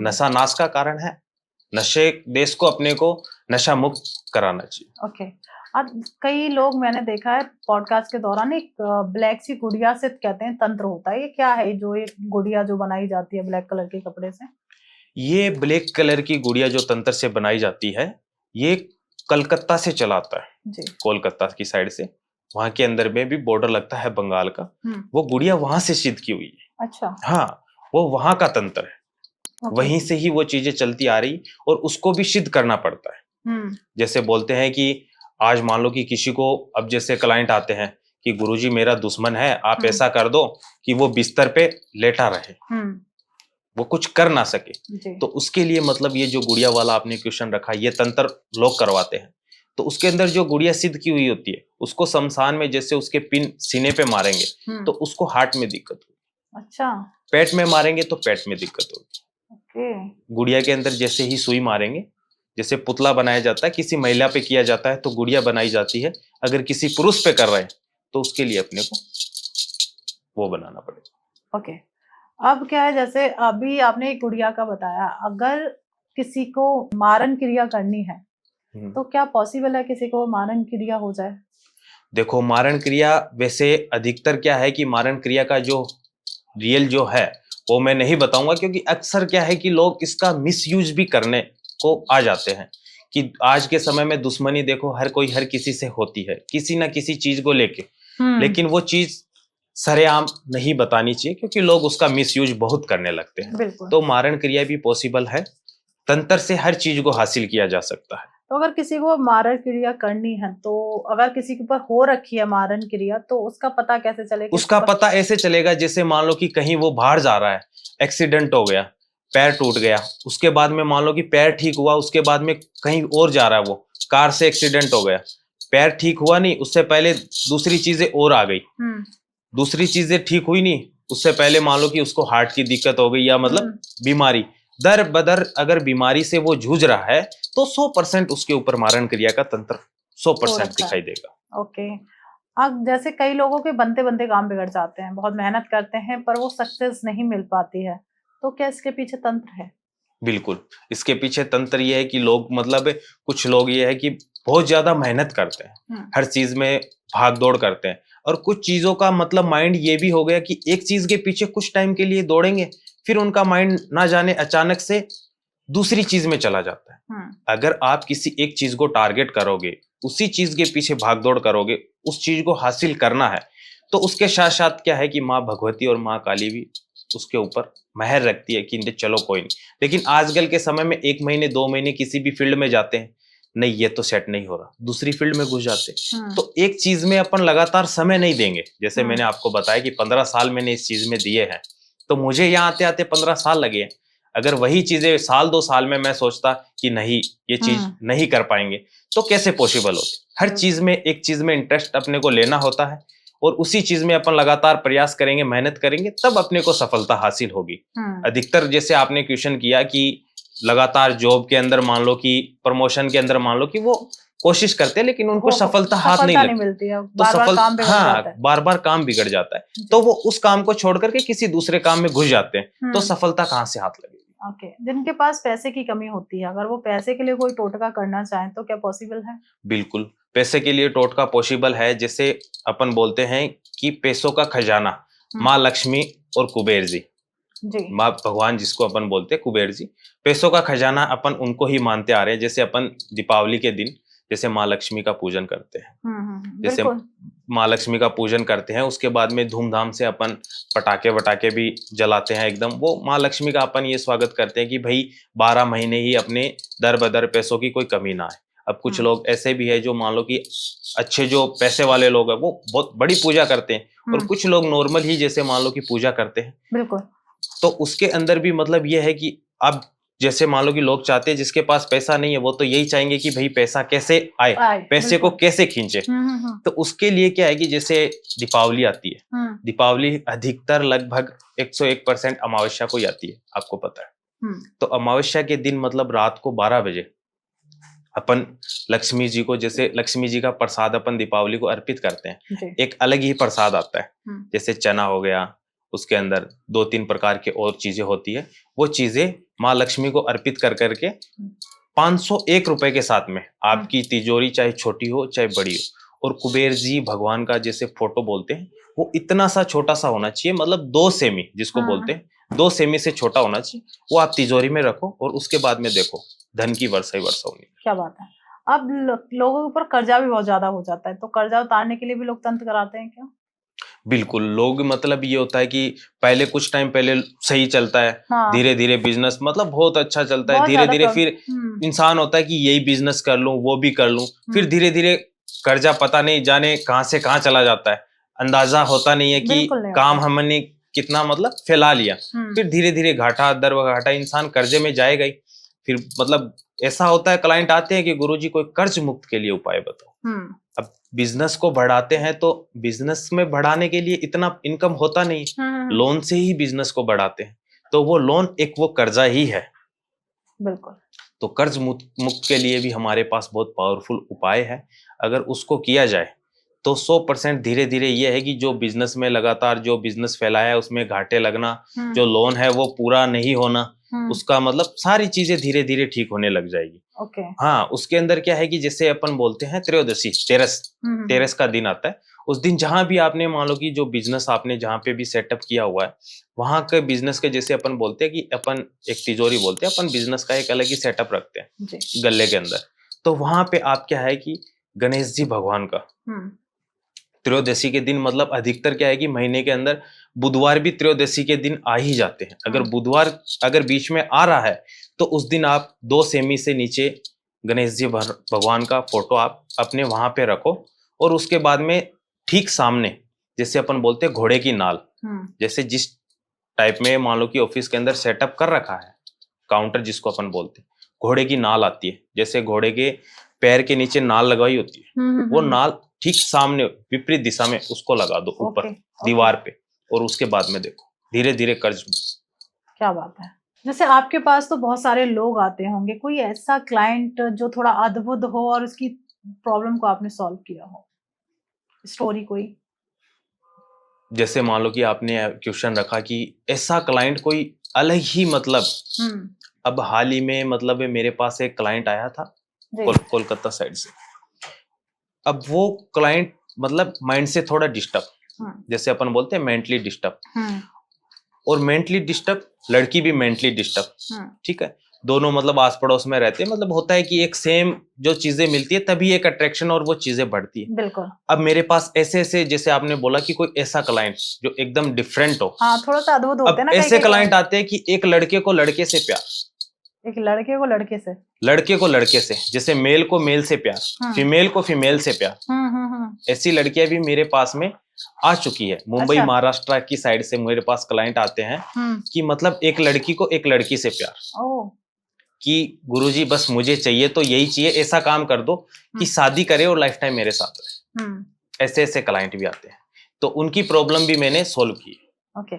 नशा नाश का कारण है। नशे देश को अपने को नशा मुक्त कराना चाहिए। ओके, अब कई लोग मैंने देखा है पॉडकास्ट के दौरान एक ब्लैक सी गुड़िया से कहते हैं तंत्र होता है, ये क्या है जो एक गुड़िया जो बनाई जाती है ब्लैक कलर के कपड़े से? ये ब्लैक कलर की गुड़िया जो तंत्र से बनाई जाती है, ये कलकत्ता से चला आता है, कोलकाता की साइड से। वहां के अंदर में भी बॉर्डर लगता है बंगाल का। वो गुड़िया वहां से सिद्ध की हुई है। अच्छा। हाँ, वो वहां का तंत्र है। वहीं से ही वो चीजें चलती आ रही, और उसको भी सिद्ध करना पड़ता है। जैसे बोलते हैं कि आज मान लो कि किसी को, अब जैसे क्लाइंट आते हैं कि गुरुजी मेरा दुश्मन है, आप ऐसा कर दो कि वो बिस्तर पे लेटा रहे, वो कुछ कर ना सके। तो उसके लिए मतलब ये जो गुड़िया वाला आपने क्वेश्चन रखा, ये तंत्र लोग करवाते हैं। तो उसके अंदर जो गुड़िया सिद्ध की हुई होती है, उसको शमशान में जैसे उसके पिन सीने पे मारेंगे तो उसको हार्ट में दिक्कत होगी। अच्छा। पेट में मारेंगे तो पेट में दिक्कत होगी। गुड़िया के अंदर जैसे ही सुई मारेंगे, जैसे पुतला बनाया जाता है किसी महिला पे किया जाता है, तो गुड़िया बनाई जाती है। अगर किसी पुरुष पे कर रहे हैं तो उसके लिए अपने को वो बनाना पड़ेगा। ओके, अब क्या है, जैसे अभी आपने एक गुड़िया का बताया, अगर किसी को मारन क्रिया करनी है तो क्या पॉसिबल है किसी को मारन क्रिया हो जाए? देखो, मारण क्रिया वैसे अधिकतर क्या है कि मारण क्रिया का जो रियल जो है वो मैं नहीं बताऊंगा, क्योंकि अक्सर क्या है कि लोग इसका मिसयूज भी करने को आ जाते हैं। कि आज के समय में दुश्मनी देखो हर कोई हर किसी से होती है, किसी ना किसी चीज को लेके, लेकिन वो चीज सरेआम नहीं बतानी चाहिए, क्योंकि लोग उसका मिसयूज बहुत करने लगते हैं। तो मारण क्रिया भी पॉसिबल है, तंत्र से हर चीज को हासिल किया जा सकता है। तो अगर किसी को मारण क्रिया करनी है, तो अगर किसी के ऊपर हो रखी है मारण क्रिया, तो उसका पता कैसे चलेगा? उसका पता ऐसे चलेगा, जैसे मान लो कि कहीं वो बाहर जा रहा है, एक्सीडेंट हो गया, पैर टूट गया, उसके बाद में मान लो कि पैर ठीक हुआ, उसके बाद में कहीं और जा रहा है, वो कार से एक्सीडेंट हो गया, पैर ठीक हुआ नहीं, उससे पहले दूसरी चीजें और आ गई, दूसरी चीजें ठीक हुई नहीं, उससे पहले मान लो कि उसको हार्ट की दिक्कत हो गई, या मतलब बीमारी दर बदर अगर बीमारी से वो जूझ रहा है, तो 100% उसके ऊपर मारण क्रिया का तंत्र 100% दिखाई देगा। ओके, अब जैसे कई लोगों के बनते बनते काम बिगड़ जाते हैं, बहुत मेहनत करते हैं पर वो सक्सेस नहीं मिल पाती है, तो क्या इसके पीछे तंत्र है? बिल्कुल, इसके पीछे तंत्र ये है कि लोग मतलब कुछ लोग ये है कि बहुत ज्यादा मेहनत करते हैं, हर चीज में भाग दौड़ करते हैं, और कुछ चीजों का मतलब माइंड ये भी हो गया कि एक चीज के पीछे कुछ टाइम के लिए दौड़ेंगे, फिर उनका माइंड ना जाने अचानक से दूसरी चीज में चला जाता है। अगर आप किसी एक चीज को टारगेट करोगे, उसी चीज के पीछे भाग दौड़ करोगे, उस चीज को हासिल करना है, तो उसके साथ साथ क्या है कि माँ भगवती और माँ काली भी उसके ऊपर मेहर रखती है कि चलो कोई नहीं। लेकिन आजकल के समय में 1 महीने 2 महीने किसी भी फील्ड में जाते हैं, नहीं ये तो सेट नहीं हो रहा, दूसरी फील्ड में घुस जाते हैं। तो एक चीज में अपन लगातार समय नहीं देंगे। जैसे मैंने आपको बताया कि 15 साल मैंने इस चीज में दिए हैं, तो मुझे यहाँ आते आते 15 साल लगे हैं। अगर वही चीजें साल 2 साल में मैं सोचता कि नहीं ये चीज नहीं कर पाएंगे, तो कैसे पॉसिबल होती। हर चीज में एक चीज में इंटरेस्ट अपने को लेना होता है, और उसी चीज में अपन लगातार प्रयास करेंगे, मेहनत करेंगे, तब अपने को सफलता हासिल होगी। अधिकतर जैसे आपने क्वेश्चन किया कि लगातार जॉब के अंदर मान लो कि प्रमोशन के अंदर मान लो कि वो कोशिश करते हैं, लेकिन उनको सफलता हाथ नहीं मिलती है, तो बार बार काम बिगड़ जाता है, तो वो उस काम को छोड़ करके किसी दूसरे काम में घुस जाते हैं, तो सफलता कहाँ से हाथ लगेगी। ओके, जिनके पास पैसे की कमी होती है, अगर वो पैसे के लिए कोई टोटका करना चाहें तो क्या पॉसिबल है? बिल्कुल, पैसे के लिए टोटका पॉसिबल है। जैसे अपन बोलते हैं कि पैसों का खजाना माँ लक्ष्मी और कुबेर जी, माँ भगवान जिसको अपन बोलते हैं कुबेर जी, पैसों का खजाना अपन उनको ही मानते आ रहे हैं। जैसे अपन दीपावली के दिन जैसे माँ लक्ष्मी का पूजन करते हैं, जैसे माँ लक्ष्मी का पूजन करते हैं, उसके बाद में धूमधाम से अपन पटाखे वटाखे भी जलाते हैं एकदम। वो माँ लक्ष्मी का अपन ये स्वागत करते हैं कि भाई 12 महीने ही अपने दर बदर पैसों की कोई कमी ना आए। अब कुछ लोग ऐसे भी है जो मान लो कि अच्छे जो पैसे वाले लोग हैं वो बहुत बड़ी पूजा करते हैं, और कुछ लोग नॉर्मल ही जैसे मान लो कि पूजा करते हैं। बिल्कुल। तो उसके अंदर भी मतलब ये है कि अब जैसे मान लो कि लोग चाहते हैं, जिसके पास पैसा नहीं है वो तो यही चाहेंगे कि भाई पैसा कैसे आए, पैसे को कैसे खींचे। तो उसके लिए क्या है कि जैसे दीपावली आती है, दीपावली अधिकतर लगभग 101% अमावस्या को ही आती है, आपको पता है। तो अमावस्या के दिन मतलब रात को 12 बजे अपन लक्ष्मी जी को, जैसे लक्ष्मी जी का प्रसाद अपन दीपावली को अर्पित करते हैं। एक अलग ही प्रसाद आता है, जैसे चना हो गया, उसके अंदर 2-3 प्रकार के और चीजें होती है। वो चीजें माँ लक्ष्मी को अर्पित कर करके 501 रुपए के साथ में आपकी तिजोरी चाहे छोटी हो चाहे बड़ी हो, और कुबेर जी भगवान का जैसे फोटो बोलते हैं वो इतना सा छोटा सा होना चाहिए, मतलब 2 सेमी जिसको बोलते हैं 2 सेमी से छोटा होना चाहिए। वो आप तिजोरी में रखो और उसके बाद में देखो धन की वर्षा ही वर्षा होनी। क्या बात है। अब लोगों के ऊपर कर्जा भी बहुत ज्यादा हो जाता है, तो कर्जा उतारने के लिए भी लोग तंत्र कराते हैं क्या? बिल्कुल, लोग मतलब ये होता है कि पहले कुछ टाइम पहले सही चलता है, धीरे धीरे बिजनेस मतलब बहुत अच्छा चलता है, धीरे धीरे फिर इंसान होता है कि यही बिजनेस कर लूं वो भी कर लूं, फिर धीरे धीरे कर्जा पता नहीं जाने कहां से कहां चला जाता है, अंदाजा होता नहीं है कि काम हमने कितना मतलब फैला लिया, फिर धीरे धीरे घाटा दर घाटा इंसान कर्जे में जाएगा ही। फिर मतलब ऐसा होता है, क्लाइंट आते हैं कि गुरुजी कोई कर्ज मुक्त के लिए उपाय बताओ। अब बिजनेस को बढ़ाते हैं तो बिजनेस में बढ़ाने के लिए इतना इनकम होता नहीं, लोन से ही बिजनेस को बढ़ाते हैं, तो वो लोन एक वो कर्जा ही है। बिल्कुल। तो कर्ज मुक्त के लिए भी हमारे पास बहुत पावरफुल उपाय है। अगर उसको किया जाए तो 100% धीरे धीरे ये है कि जो बिजनेस में लगातार जो बिजनेस फैलाया है उसमें घाटे लगना, जो लोन है वो पूरा नहीं होना, उसका मतलब सारी चीजें धीरे धीरे ठीक होने लग जाएगी। ओके। हाँ, उसके अंदर क्या है कि जैसे अपन बोलते हैं त्रयोदशी, तेरस का दिन आता है। उस दिन जहां भी आपने मान लो कि जो बिजनेस आपने जहां पे भी सेटअप किया हुआ है, वहां के बिजनेस के जैसे अपन बोलते हैं कि अपन एक तिजोरी बोलते हैं, अपन बिजनेस का एक अलग ही सेटअप रखते हैं गले के अंदर। तो वहां पे आप क्या है कि गणेश जी भगवान का त्रयोदशी के दिन, मतलब अधिकतर क्या है कि महीने के अंदर बुधवार भी त्रयोदशी के दिन आ ही जाते हैं। अगर बुधवार अगर बीच में आ रहा है तो उस दिन आप 2 सेमी से नीचे गणेश जी भगवान का फोटो आप अपने वहां पे रखो, और उसके बाद में ठीक सामने जैसे अपन बोलते हैं घोड़े की नाल, जैसे जिस टाइप में मान लो कि ऑफिस के अंदर सेटअप कर रखा है काउंटर जिसको अपन बोलते हैं, घोड़े की नाल आती है, जैसे घोड़े के पैर के नीचे नाल लगाई होती है, वो नाल ठीक सामने विपरीत दिशा में उसको लगा दो ऊपर दीवार पे, और उसके बाद में देखो धीरे धीरे कर्ज। क्या बात है। जैसे आपके पास तो बहुत सारे लोग आते होंगे, कोई ऐसा क्लाइंट जो थोड़ा अद्भुत हो और उसकी प्रॉब्लम को आपने सॉल्व किया हो, स्टोरी कोई? जैसे मान लो कि आपने क्वेश्चन रखा कि ऐसा क्लाइंट कोई अलग ही, मतलब अब हाल ही में मतलब मेरे पास एक क्लाइंट आया था कोलकाता साइड से। अब वो क्लाइंट मतलब माइंड से थोड़ा डिस्टर्ब, जैसे अपन बोलते हैं मेंटली डिस्टर्ब, और मेंटली डिस्टर्ब लड़की भी मेंटली डिस्टर्ब, ठीक है। दोनों मतलब आस पड़ोस में रहते हैं, मतलब होता है कि एक सेम जो चीजें मिलती है तभी एक अट्रैक्शन और वो चीजें बढ़ती है। बिल्कुल। अब मेरे पास ऐसे ऐसे, जैसे आपने बोला कि कोई ऐसा क्लाइंट जो एकदम डिफरेंट हो, हाँ, थोड़ा सा अद्भुत होते अब हैं ना ऐसे क्लाइंट आते हैं कि एक लड़के को लड़के से प्यार, एक लड़के को लड़के से, लड़के को लड़के से, जैसे मेल को मेल से प्यार, फीमेल को फीमेल से प्यार, ऐसी लड़कियां भी मेरे पास में आ चुकी है। मुंबई अच्छा। महाराष्ट्र की साइड से मेरे पास क्लाइंट आते हैं कि मतलब एक लड़की को एक लड़की से प्यार, ओह, कि गुरुजी बस मुझे चाहिए तो यही चाहिए, ऐसा काम कर दो कि शादी करे और लाइफ टाइम मेरे साथ रहे। ऐसे ऐसे क्लाइंट भी आते हैं, तो उनकी प्रॉब्लम भी मैंने सोल्व की। ओके।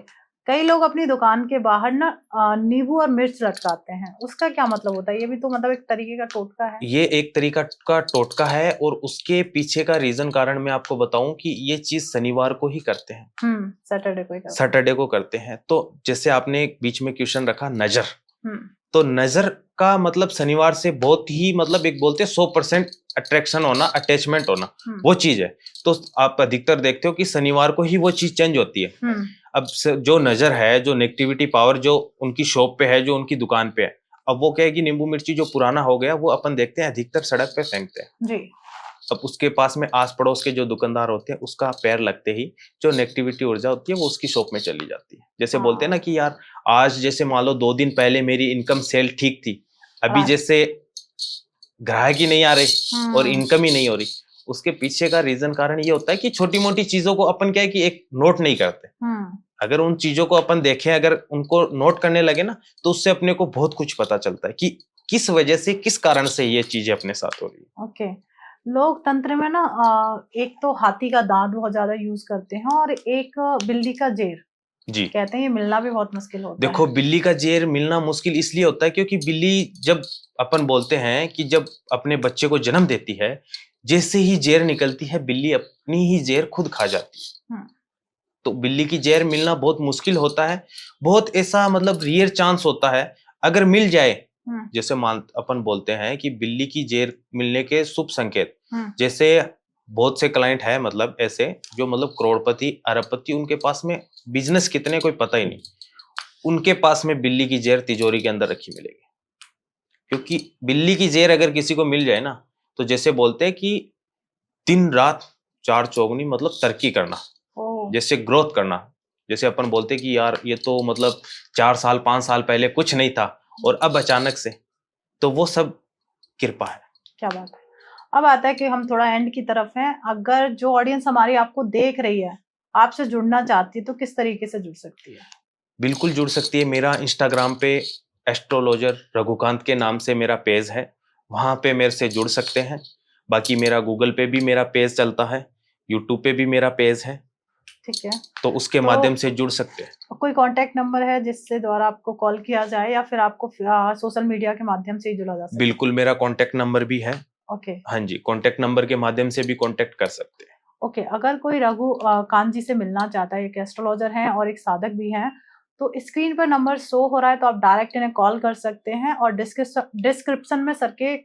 कई लोग अपनी दुकान के बाहर ना नींबू और मिर्च लटकाते हैं, उसका क्या मतलब होता है? ये भी तो मतलब एक तरीके का टोटका है। ये एक तरीका का टोटका है, और उसके पीछे का रीजन कारण मैं आपको बताऊं कि ये चीज शनिवार को ही करते हैं, सैटरडे को ही करते हैं। सैटरडे को करते हैं। तो जैसे आपने बीच में क्वेश्चन रखा नजर, हम्म, तो नजर का मतलब शनिवार से बहुत ही मतलब एक बोलते हैं 100% अट्रैक्शन होना, अटैचमेंट होना, वो चीज है। तो आप अधिकतर देखते हो कि शनिवार को ही वो चीज चेंज होती है। अब जो नजर है, जो नेगेटिविटी पावर जो उनकी शॉप पे है, जो उनकी दुकान पे है, अब वो क्या है कि नींबू मिर्ची जो पुराना हो गया वो अपन देखते हैं अधिकतर सड़क पे फेंकते हैं जी। अब उसके पास में आस पड़ोस के जो दुकानदार होते हैं, उसका पैर लगते ही जो नेगेटिविटी ऊर्जा होती है वो उसकी शॉप में चली जाती है। जैसे बोलते हैं ना कि यार आज जैसे मान लो 2 दिन पहले मेरी इनकम सेल ठीक थी, अभी जैसे ग्राहक ही नहीं आ रहे और इनकम ही नहीं हो रही, उसके पीछे का रीजन कारण ये होता है कि छोटी मोटी चीजों को अपन क्या है कि एक नोट नहीं करते। अगर उन चीजों को अपन देखें, अगर उनको नोट करने लगे ना, तो उससे अपने को बहुत कुछ पता चलता है कि किस वजह से, किस कारण से ये चीजें अपने साथ हो रही है। ओके। लोग तंत्र में ना एक तो हाथी का दांत बहुत ज्यादा यूज करते हैं और एक बिल्ली का जेर, जी कहते हैं ये मिलना भी बहुत मुश्किल होता देखो, है। बिल्ली का जेर मिलना मुश्किल इसलिए होता है क्योंकि बिल्ली, जब अपन बोलते हैं कि जब अपने बच्चे को जन्म देती है, जैसे ही जेर निकलती है बिल्ली अपनी ही जेर खुद खा जाती है। तो बिल्ली की जेर मिलना बहुत मुश्किल होता है, बहुत ऐसा मतलब रेयर चांस होता है। अगर मिल जाए, जैसे मान अपन बोलते हैं कि बिल्ली की जेर मिलने के शुभ संकेत, जैसे बहुत से क्लाइंट है मतलब ऐसे जो मतलब करोड़पति अरबपति, उनके पास में बिजनेस कितने कोई पता ही नहीं, उनके पास में बिल्ली की जेर तिजोरी के अंदर रखी मिलेगी। क्योंकि बिल्ली की जेर अगर किसी को मिल जाए ना, तो जैसे बोलते हैं कि दिन रात 4 चौगुनी मतलब तरक्की करना, जैसे ग्रोथ करना। जैसे अपन बोलते हैं कि यार ये तो मतलब 4 साल 5 साल पहले कुछ नहीं था और अब अचानक से, तो वो सब कृपा है। क्या बात है। अब आता है कि हम थोड़ा एंड की तरफ हैं। अगर जो ऑडियंस हमारी आपको देख रही है, आपसे जुड़ना चाहती है, तो किस तरीके से जुड़ सकती है? बिल्कुल जुड़ सकती है। मेरा इंस्टाग्राम पे एस्ट्रोलॉजर रघुकांत के नाम से मेरा पेज है, वहां पे मेरे से जुड़ सकते हैं। बाकी मेरा गूगल पे भी मेरा पेज चलता है, यूट्यूब पे भी मेरा पेज है, ठीक है, तो उसके माध्यम से जुड़ सकते हैं। कोई कांटेक्ट नंबर है जिससे द्वारा आपको कॉल किया जाए या फिर आपको सोशल मीडिया के माध्यम से ही जुड़ा जा सकता है? बिल्कुल, मेरा कांटेक्ट नंबर भी है। ओके। हाँ जी, कांटेक्ट नंबर के माध्यम से भी कांटेक्ट कर सकते हैं। ओके। अगर कोई रघु कांत जी से मिलना चाहता है, एक एस्ट्रोलॉजर हैं और एक साधक भी हैं, तो स्क्रीन पर नंबर शो हो रहा है, तो आप डायरेक्ट इन्हें कॉल कर सकते हैं। और डिस्क्रिप्शन में सर के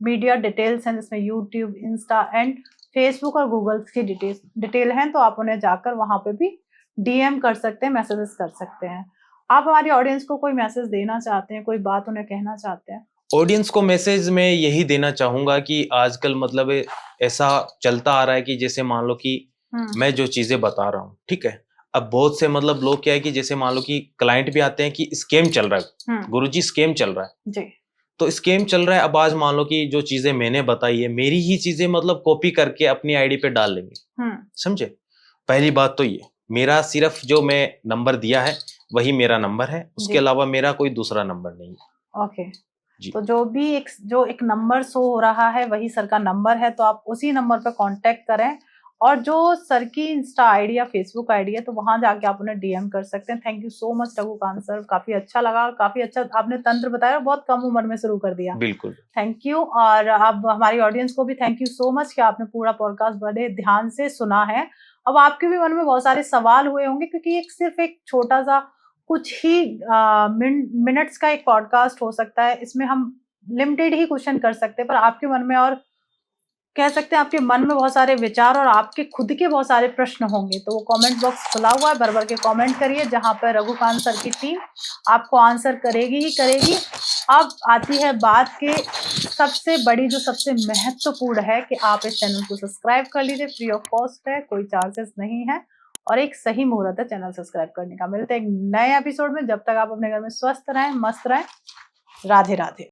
मीडिया डिटेल्स हैं, जिसमें यूट्यूब, इंस्टा एंड फेसबुक और गूगल की डिटेल हैं, तो आप उन्हें जाकर वहां पे भी डीएम कर सकते हैं, मैसेजेस कर सकते हैं। आप हमारी ऑडियंस को कोई मैसेज देना चाहते हैं, कोई बात उन्हें कहना चाहते हैं? ऑडियंस को मैसेज में यही देना चाहूंगा कि आजकल मतलब ऐसा चलता आ रहा है कि जैसे मान लो कि मैं जो चीजें बता रहा हूँ, ठीक है, अब बहुत से मतलब लोग क्या है कि जैसे मान लो कि क्लाइंट भी आते हैं कि स्कैम चल रहा है, गुरुजी स्कैम चल रहा है जी। तो स्कैम चल रहा है। अब आज मान लो कि जो चीजें मैंने बताई है, मेरी ही चीजें मतलब कॉपी करके अपनी आईडी पे डाल लेंगे, समझे। पहली बात तो ये, मेरा सिर्फ जो मैं नंबर दिया है वही मेरा नंबर है, उसके अलावा मेरा कोई दूसरा नंबर नहीं है। ओके जी। तो जो एक नंबर शो हो रहा है वही सर का नंबर है, तो आप उसी नंबर पर कांटेक्ट करें। और जो सर की इंस्टा आईडी या फेसबुक आईडी है, तो वहां जाके आप उन्हें डीएम कर सकते हैं। Thank you so much Raghukant sir, काफी अच्छा लगा और काफी अच्छा आपने तंत्र बताया, बहुत कम उम्र में शुरू कर दिया। बिल्कुल, थैंक यू। और अब हमारी ऑडियंस को भी थैंक यू सो मच कि आपने पूरा पॉडकास्ट बड़े ध्यान से सुना है। अब आपके भी मन में बहुत सारे सवाल हुए होंगे, क्योंकि सिर्फ एक छोटा सा कुछ ही मिनट्स का एक पॉडकास्ट हो सकता है, इसमें हम लिमिटेड ही क्वेश्चन कर सकते हैं, पर आपके मन में और कह सकते हैं आपके मन में बहुत सारे विचार और आपके खुद के बहुत सारे प्रश्न होंगे, तो वो कमेंट बॉक्स खुला हुआ है, भर के कमेंट करिए, जहां पर रघुकांत सर की टीम आपको आंसर करेगी ही करेगी। अब आती है बात के सबसे बड़ी, जो सबसे महत्वपूर्ण है कि आप इस चैनल को सब्सक्राइब कर लीजिए, फ्री ऑफ कॉस्ट है, कोई चार्जेस नहीं है और एक सही मुहूर्त है चैनल सब्सक्राइब करने का। मिलते हैं एक नए एपिसोड में, जब तक आप अपने घर में स्वस्थ रहें, मस्त रहें। राधे राधे।